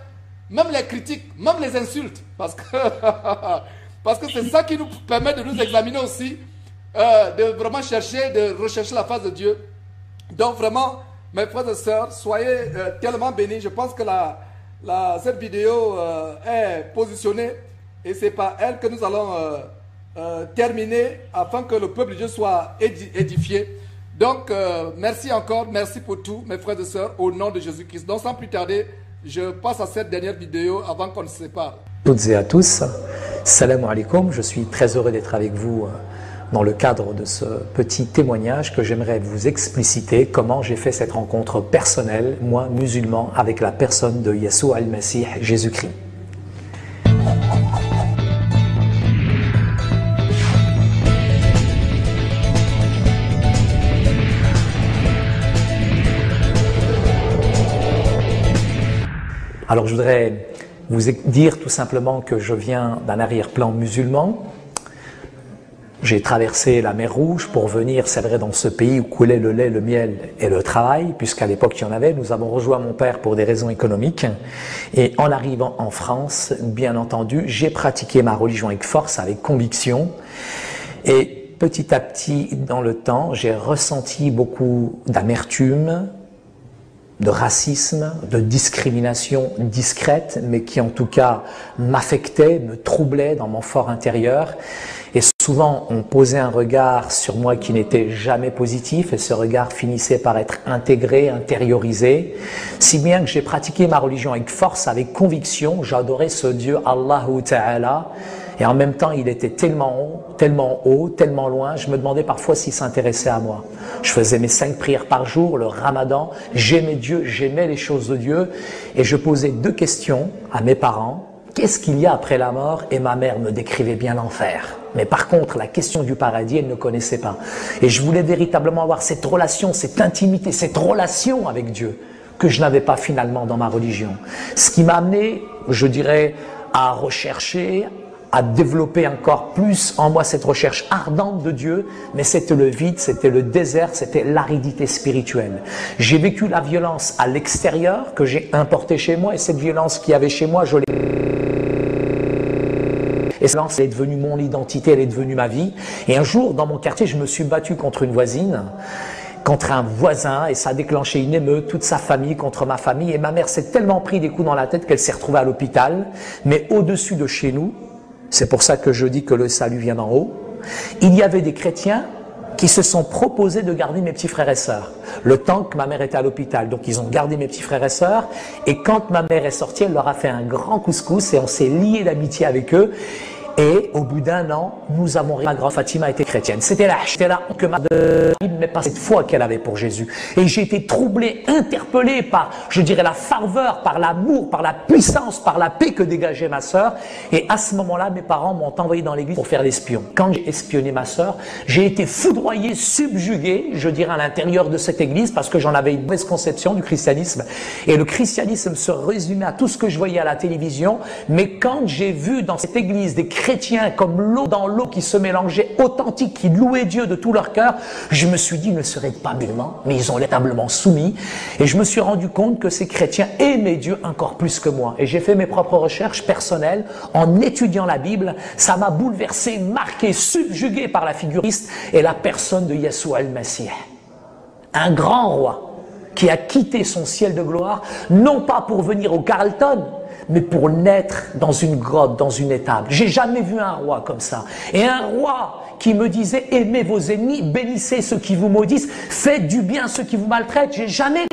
[SPEAKER 2] même les critiques, même les insultes, parce que c'est ça qui nous permet de nous examiner aussi, de vraiment chercher, de rechercher la face de Dieu. Donc vraiment, mes frères et sœurs, soyez tellement bénis. Je pense que cette vidéo est positionnée et c'est par elle que nous allons terminer afin que le peuple de Dieu soit édifié. Donc, merci encore, merci pour tout, mes frères et sœurs, au nom de Jésus-Christ. Donc, sans plus tarder, je passe à cette dernière vidéo avant qu'on ne se sépare.
[SPEAKER 15] Toutes et à tous, salam alaikum, je suis très heureux d'être avec vous dans le cadre de ce petit témoignage que j'aimerais vous expliciter comment j'ai fait cette rencontre personnelle, moi, musulman, avec la personne de Yeshua al-Masih, Jésus-Christ. Alors je voudrais vous dire tout simplement que je viens d'un arrière-plan musulman. J'ai traversé la mer Rouge pour venir, c'est vrai, dans ce pays où coulait le lait, le miel et le travail, puisqu'à l'époque il y en avait. Nous avons rejoint mon père pour des raisons économiques. Et en arrivant en France, bien entendu, j'ai pratiqué ma religion avec force, avec conviction. Et petit à petit, dans le temps, j'ai ressenti beaucoup d'amertume, de racisme, de discrimination discrète, mais qui en tout cas m'affectait, me troublait dans mon fort intérieur. Et souvent, on posait un regard sur moi qui n'était jamais positif, et ce regard finissait par être intégré, intériorisé, si bien que j'ai pratiqué ma religion avec force, avec conviction. J'adorais ce Dieu, Allahu Ta'ala, et en même temps, il était tellement haut, tellement loin, je me demandais parfois s'il s'intéressait à moi. Je faisais mes 5 prières par jour, le ramadan, j'aimais Dieu, j'aimais les choses de Dieu, et je posais 2 questions à mes parents. Qu'est-ce qu'il y a après la mort? Et ma mère me décrivait bien l'enfer. Mais par contre, la question du paradis, elle ne connaissait pas. Et je voulais véritablement avoir cette relation, cette intimité, cette relation avec Dieu, que je n'avais pas finalement dans ma religion. Ce qui m'a amené, je dirais, à rechercher, à développer encore plus en moi cette recherche ardente de Dieu, mais c'était le vide, c'était le désert, c'était l'aridité spirituelle. J'ai vécu la violence à l'extérieur que j'ai importée chez moi, et cette violence qu'il y avait chez moi, je l'ai... Et cette violence, elle est devenue mon identité, elle est devenue ma vie. Et un jour, dans mon quartier, je me suis battu contre une voisine, contre un voisin, et ça a déclenché une émeute, toute sa famille contre ma famille, et ma mère s'est tellement pris des coups dans la tête qu'elle s'est retrouvée à l'hôpital. Mais au-dessus de chez nous, c'est pour ça que je dis que le salut vient d'en haut, il y avait des chrétiens qui se sont proposés de garder mes petits frères et sœurs, le temps que ma mère était à l'hôpital. Donc ils ont gardé mes petits frères et sœurs, et quand ma mère est sortie, elle leur a fait un grand couscous, et on s'est lié d'amitié avec eux. Et au bout d'1 an, nous avons ma grande Fatima était chrétienne. C'était la que ma mais pas cette foi qu'elle avait pour Jésus. Et j'ai été troublé, interpellé par, je dirais, la ferveur, par l'amour, par la puissance, par la paix que dégageait ma sœur. Et à ce moment-là, mes parents m'ont envoyé dans l'église pour faire l'espion. Quand j'ai espionné ma sœur, j'ai été foudroyé, subjugué, je dirais, à l'intérieur de cette église, parce que j'en avais une mauvaise conception du christianisme. Et le christianisme se résumait à tout ce que je voyais à la télévision. Mais quand j'ai vu dans cette église des chrétiens comme l'eau dans l'eau qui se mélangeaient, authentiques, qui louaient Dieu de tout leur cœur, je me suis dit, ils ne seraient pas musulmans, mais ils ont véritablement soumis. Et je me suis rendu compte que ces chrétiens aimaient Dieu encore plus que moi. Et j'ai fait mes propres recherches personnelles en étudiant la Bible. Ça m'a bouleversé, marqué, subjugué par la figure Christ et la personne de Yeshua al-Masih. Un grand roi qui a quitté son ciel de gloire, non pas pour venir au Carlton, mais pour naître dans une grotte, dans une étable. J'ai jamais vu un roi comme ça. Et un roi qui me disait, aimez vos ennemis, bénissez ceux qui vous maudissent, faites du bien à ceux qui vous maltraitent. J'ai jamais...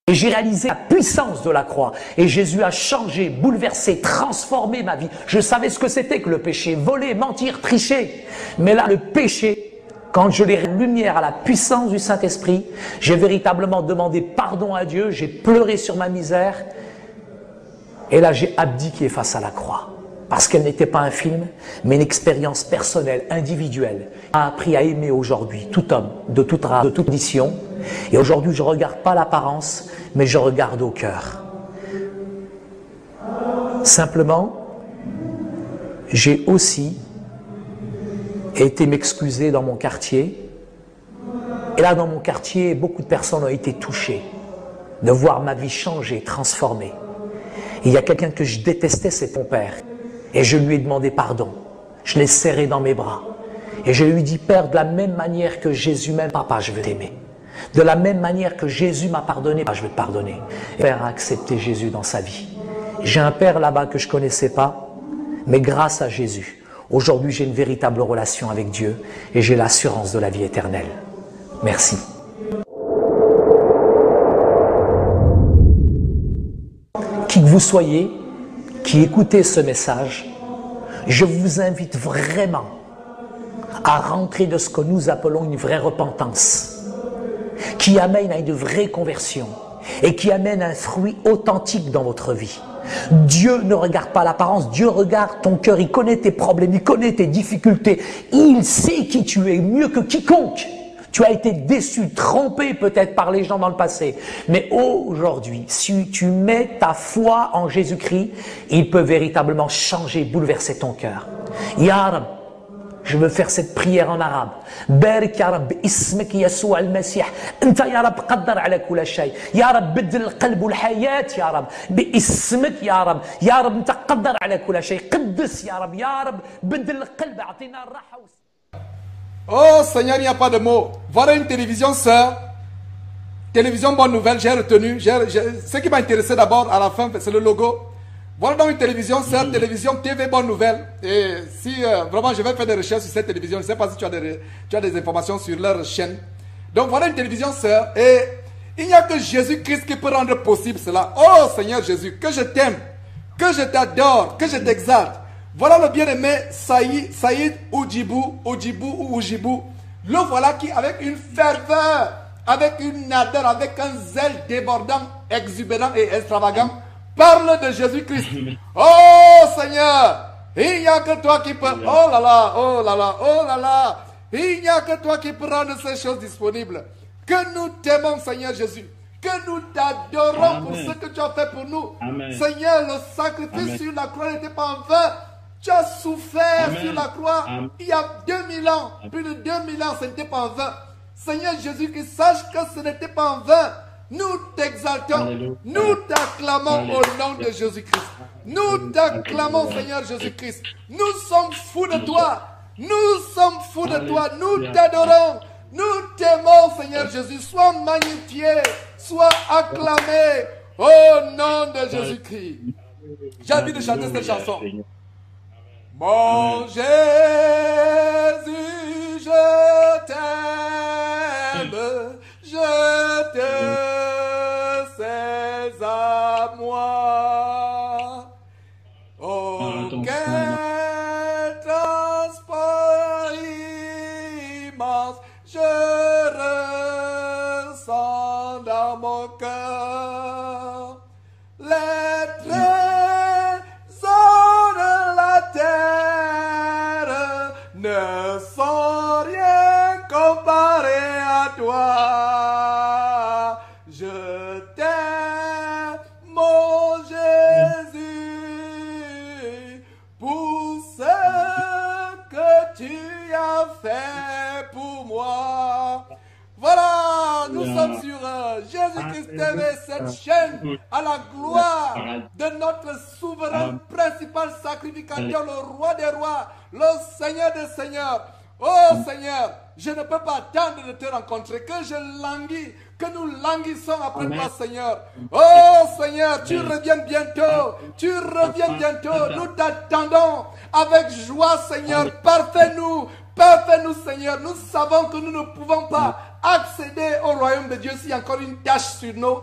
[SPEAKER 15] Et j'ai réalisé la puissance de la croix. Et Jésus a changé, bouleversé, transformé ma vie. Je savais ce que c'était que le péché. Voler, mentir, tricher. Mais là, le péché, quand je l'ai lumière à la puissance du Saint-Esprit, j'ai véritablement demandé pardon à Dieu, j'ai pleuré sur ma misère. Et là, j'ai abdiqué face à la croix. parce qu'elle n'était pas un film, mais une expérience personnelle, individuelle. J'ai appris à aimer aujourd'hui tout homme, de toute race, de toute condition. Et aujourd'hui, je ne regarde pas l'apparence, mais je regarde au cœur. Simplement, j'ai aussi été m'excuser dans mon quartier. Et là, dans mon quartier, beaucoup de personnes ont été touchées de voir ma vie changer, transformée. Et il y a quelqu'un que je détestais, c'est mon père. Et je lui ai demandé pardon. Je l'ai serré dans mes bras. Et je lui ai dit, Père, de la même manière que Jésus m'aime, papa, je veux t'aimer. De la même manière que Jésus m'a pardonné, papa, je veux te pardonner. Et Père a accepté Jésus dans sa vie. J'ai un père là-bas que je ne connaissais pas, mais grâce à Jésus, aujourd'hui j'ai une véritable relation avec Dieu et j'ai l'assurance de la vie éternelle. Merci. Qui que vous soyez, qui écoutez ce message, je vous invite vraiment à rentrer de ce que nous appelons une vraie repentance, qui amène à une vraie conversion et qui amène un fruit authentique dans votre vie. Dieu ne regarde pas l'apparence, Dieu regarde ton cœur, il connaît tes problèmes, il connaît tes difficultés, il sait qui tu es mieux que quiconque. Tu as été déçu, trompé peut-être par les gens dans le passé, mais aujourd'hui, si tu mets ta foi en Jésus-Christ, il peut véritablement changer, bouleverser ton cœur. Ya Rab, je veux faire cette prière en arabe. Barik ya Rab, ismek Yeshua al-Masih. Anta ya Rab qaddar ala kula shay. Ya Rab بدل القلب والحياة يا رب. باسمك يا رب. يا رب انت قدر على كل شيء. قدس يا رب. يا رب بدل القلب اعطينا الراحة.
[SPEAKER 2] Oh Seigneur, il n'y a pas de mots. Voilà une télévision sœur. Télévision Bonne Nouvelle, j'ai retenu. Ce qui m'a intéressé d'abord à la fin, c'est le logo. Voilà donc une télévision sœur, télévision TV Bonne Nouvelle. Et si vraiment je vais faire des recherches sur cette télévision, je ne sais pas si tu as des informations sur leur chaîne. Donc voilà une télévision sœur. Et il n'y a que Jésus-Christ qui peut rendre possible cela. Oh Seigneur Jésus, que je t'aime, que je t'adore, que je t'exalte. Voilà le bien-aimé Saïd Oudjibou, le voilà qui, avec une ferveur, avec une ardeur, avec un zèle débordant, exubérant et extravagant, parle de Jésus-Christ. Oh Seigneur, il n'y a que toi qui peux. Oh là là, oh là là, oh là là. Il n'y a que toi qui peux rendre ces choses disponibles. Que nous t'aimons, Seigneur Jésus. Que nous t'adorons pour ce que tu as fait pour nous. Amen. Seigneur, le sacrifice sur la croix n'était pas en vain. Tu as souffert sur la croix il y a 2000 ans, plus de 2000 ans, ce n'était pas en vain. Seigneur Jésus, que sache que ce n'était pas en vain. Nous t'exaltons, nous t'acclamons au nom de Jésus-Christ. Nous t'acclamons, Seigneur Jésus-Christ. Nous sommes fous de toi. Nous sommes fous de toi. Nous t'adorons. Nous t'aimons, Seigneur Jésus. Sois magnifié, sois acclamé au nom de Jésus-Christ. J'ai envie de chanter cette chanson. Mon Jésus, je t'aime, je te sais à moi. Oh, quel transport immense je ressens dans mon cœur. Les trésors de la terre ne sont rien comparés à toi. Je t'aime, mon Jésus, pour ce que tu as fait pour moi. Voilà, nous sommes sur Jésus-Christ TV, cette chaîne à la gloire de notre souverain principal sacrificateur, le roi des rois, le Seigneur des seigneurs. Oh Seigneur, je ne peux pas attendre de te rencontrer, que je languis, que nous languissons après toi, Seigneur. Oh Seigneur, tu reviens bientôt, nous t'attendons avec joie, Seigneur. Parfais-nous, Seigneur. Nous savons que nous ne pouvons pas accéder au royaume de Dieu s'il y a encore une tache sur nos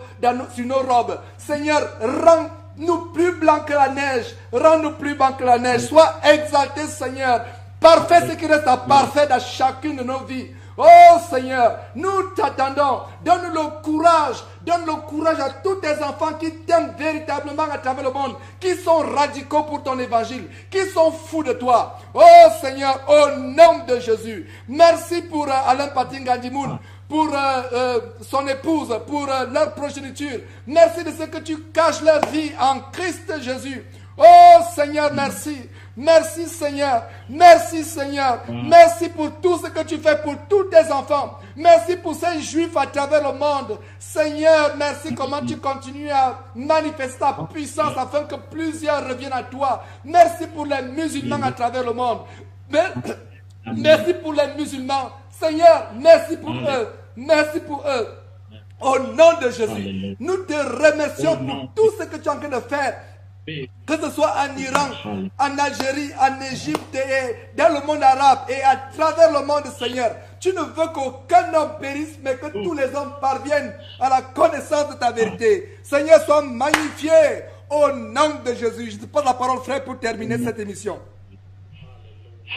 [SPEAKER 2] robes. Seigneur, rends-nous plus blancs que la neige. Rends-nous plus blancs que la neige. Sois exalté, Seigneur. Parfait ce qui reste à parfait dans chacune de nos vies. Oh Seigneur, nous t'attendons. Donne-nous le courage Donne le courage à tous tes enfants qui t'aiment véritablement à travers le monde, qui sont radicaux pour ton évangile, qui sont fous de toi. Oh Seigneur, au nom de Jésus, merci pour Alain Patingandimoun, pour son épouse, pour leur progéniture. Merci de ce que tu caches leur vie en Christ Jésus. Oh Seigneur, merci. Merci Seigneur. Merci Seigneur. Merci pour tout ce que tu fais pour tous tes enfants. Merci pour ces juifs à travers le monde. Seigneur, merci comment tu continues à manifester ta puissance afin que plusieurs reviennent à toi. Merci pour les musulmans à travers le monde. Merci pour les musulmans. Seigneur, merci pour eux. Merci pour eux. Au nom de Jésus, nous te remercions pour tout ce que tu es en train de faire. Que ce soit en Iran, en Algérie, en Égypte et dans le monde arabe et à travers le monde, Seigneur. Tu ne veux qu'aucun homme périsse, mais que tous les hommes parviennent à la connaissance de ta vérité. Seigneur, sois magnifié au nom de Jésus. Je te pose la parole, frère, pour terminer cette émission.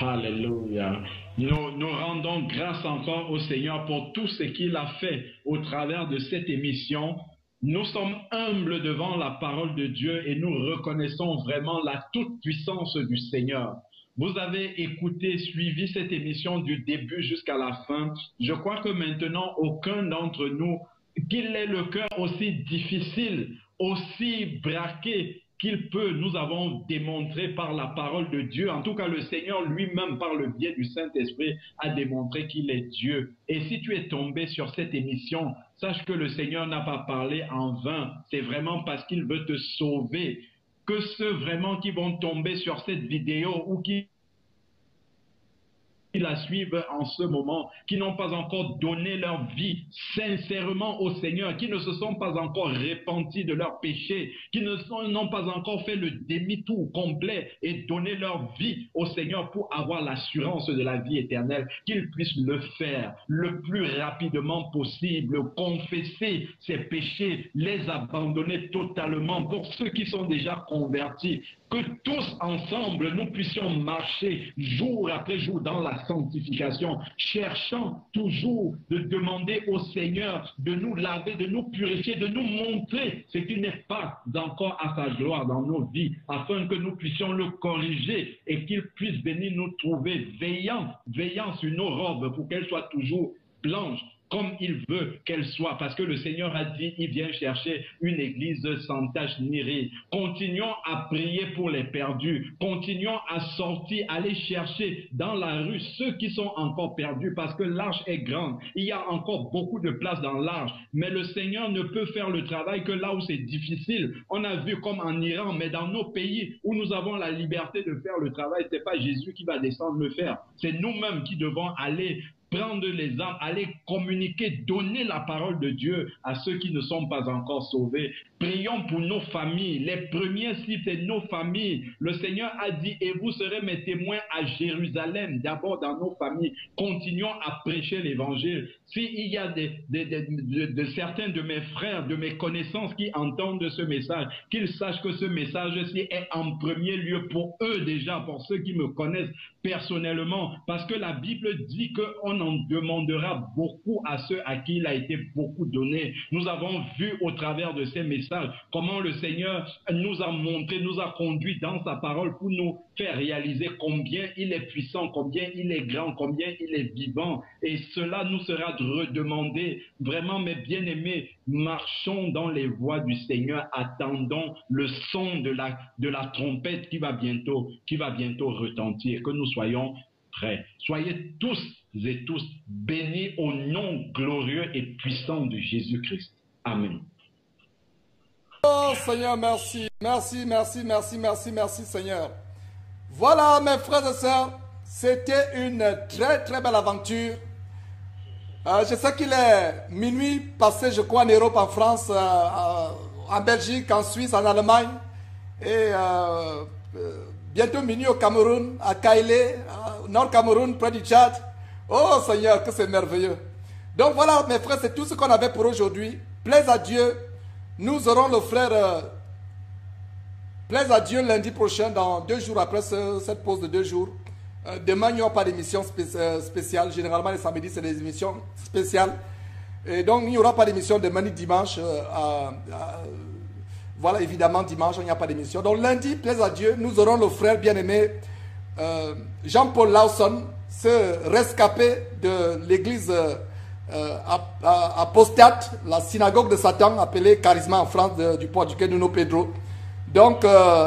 [SPEAKER 1] Alléluia. Nous rendons grâce encore au Seigneur pour tout ce qu'il a fait au travers de cette émission. Nous sommes humbles devant la parole de Dieu et nous reconnaissons vraiment la toute-puissance du Seigneur. Vous avez écouté, suivi cette émission du début jusqu'à la fin. Je crois que maintenant, aucun d'entre nous, qu'il ait le cœur aussi difficile, aussi braqué qu'il peut, nous avons démontré par la parole de Dieu. En tout cas, le Seigneur lui-même, par le biais du Saint-Esprit, a démontré qu'il est Dieu. Et si tu es tombé sur cette émission, sache que le Seigneur n'a pas parlé en vain. C'est vraiment parce qu'il veut te sauver. Que ceux vraiment qui vont tomber sur cette vidéo ou qui la suivent en ce moment, qui n'ont pas encore donné leur vie sincèrement au Seigneur, qui ne se sont pas encore repentis de leurs péchés, qui n'ont pas encore fait le demi-tour complet et donné leur vie au Seigneur pour avoir l'assurance de la vie éternelle, qu'ils puissent le faire le plus rapidement possible, confesser ses péchés, les abandonner totalement. Pour ceux qui sont déjà convertis, que tous ensemble nous puissions marcher jour après jour dans la sanctification, cherchant toujours de demander au Seigneur de nous laver, de nous purifier, de nous montrer ce qui n'est pas encore à sa gloire dans nos vies, afin que nous puissions le corriger et qu'il puisse venir nous trouver veillant sur nos robes pour qu'elles soient toujours blanches, comme il veut qu'elle soit, parce que le Seigneur a dit, il vient chercher une église sans tache ni ride. Continuons à prier pour les perdus, continuons à sortir, aller chercher dans la rue ceux qui sont encore perdus, parce que l'arche est grande, il y a encore beaucoup de place dans l'arche, mais le Seigneur ne peut faire le travail que là où c'est difficile. On a vu comme en Iran, mais dans nos pays où nous avons la liberté de faire le travail, c'est pas Jésus qui va descendre le faire, c'est nous-mêmes qui devons aller prendre les âmes, aller communiquer, donner la parole de Dieu à ceux qui ne sont pas encore sauvés. Prions pour nos familles. Les premiers cibles, c'est nos familles. Le Seigneur a dit, et vous serez mes témoins à Jérusalem, d'abord dans nos familles. Continuons à prêcher l'évangile. S'il y a certains de mes frères, de mes connaissances qui entendent ce message, qu'ils sachent que ce message-ci est en premier lieu pour eux déjà, pour ceux qui me connaissent personnellement, parce que la Bible dit qu'on en demandera beaucoup à ceux à qui il a été beaucoup donné. Nous avons vu au travers de ces messages comment le Seigneur nous a montré, nous a conduit dans sa parole pour nous faire réaliser combien il est puissant, combien il est grand, combien il est vivant. Et cela nous sera redemandé. Vraiment, mes bien-aimés, marchons dans les voies du Seigneur, attendons le son de la trompette qui va bientôt retentir. Que nous soyons prêts. Soyez tous et tous bénis au nom glorieux et puissant de Jésus-Christ. Amen.
[SPEAKER 2] Oh Seigneur, merci, merci, merci, merci, merci, merci Seigneur. Voilà mes frères et sœurs, c'était une très très belle aventure. Je sais qu'il est minuit passé, je crois, en Europe, en France, en Belgique, en Suisse, en Allemagne. Et bientôt minuit au Cameroun, à Kailé, au Nord Cameroun, près du Tchad. Oh Seigneur, que c'est merveilleux. Donc voilà mes frères, c'est tout ce qu'on avait pour aujourd'hui. Plaise à Dieu. Nous aurons le frère Plaise à Dieu lundi prochain, dans 2 jours après cette pause de 2 jours. Demain, il n'y aura pas d'émission spéciale. Généralement, les samedis, c'est des émissions spéciales. Et donc, il n'y aura pas d'émission demain ni dimanche. Voilà, évidemment, dimanche, il n'y a pas d'émission. Donc, lundi, plaise à Dieu, nous aurons le frère bien-aimé Jean-Paul Lawson, ce rescapé de l'église apostate, la synagogue de Satan, appelée Charisma en France, du port du quai Nuno Pedro. Donc,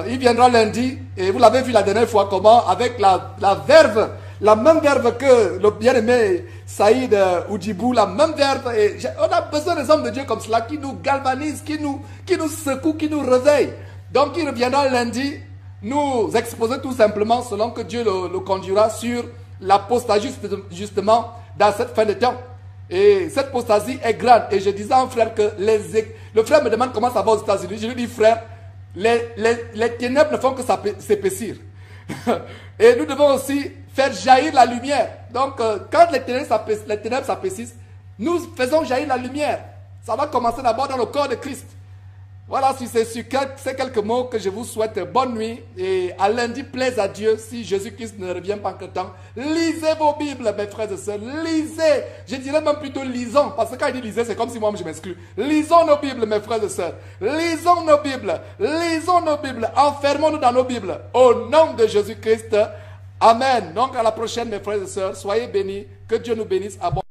[SPEAKER 2] il viendra lundi, et vous l'avez vu la dernière fois, comment, avec la verve, la même verve que le bien-aimé Saïd Oudjibou, la même verve. Et on a besoin des hommes de Dieu comme cela, qui nous galvanisent, qui nous secouent, qui nous réveillent. Donc, il reviendra lundi, nous exposer tout simplement, selon que Dieu le conduira, sur l'apostasie, justement, dans cette fin de temps. Et cette apostasie est grande. Et je disais à un frère que le frère me demande comment ça va aux États-Unis. Je lui dis, frère, les ténèbres ne font que s'épaissir. Et nous devons aussi faire jaillir la lumière. Donc, quand les ténèbres s'épaississent, nous faisons jaillir la lumière. Ça va commencer d'abord dans le corps de Christ. Voilà, si c'est sur ces quelques mots que je vous souhaite bonne nuit. Et à lundi, plaise à Dieu, si Jésus-Christ ne revient pas en quelque temps. Lisez vos Bibles, mes frères et sœurs. Lisez. Je dirais même plutôt lisons. Parce que quand il dit lisez, c'est comme si moi je m'exclus. Lisons nos Bibles, mes frères et sœurs. Lisons nos Bibles. Lisons nos Bibles. Enfermons-nous dans nos Bibles. Au nom de Jésus-Christ. Amen. Donc à la prochaine, mes frères et sœurs. Soyez bénis. Que Dieu nous bénisse abondamment.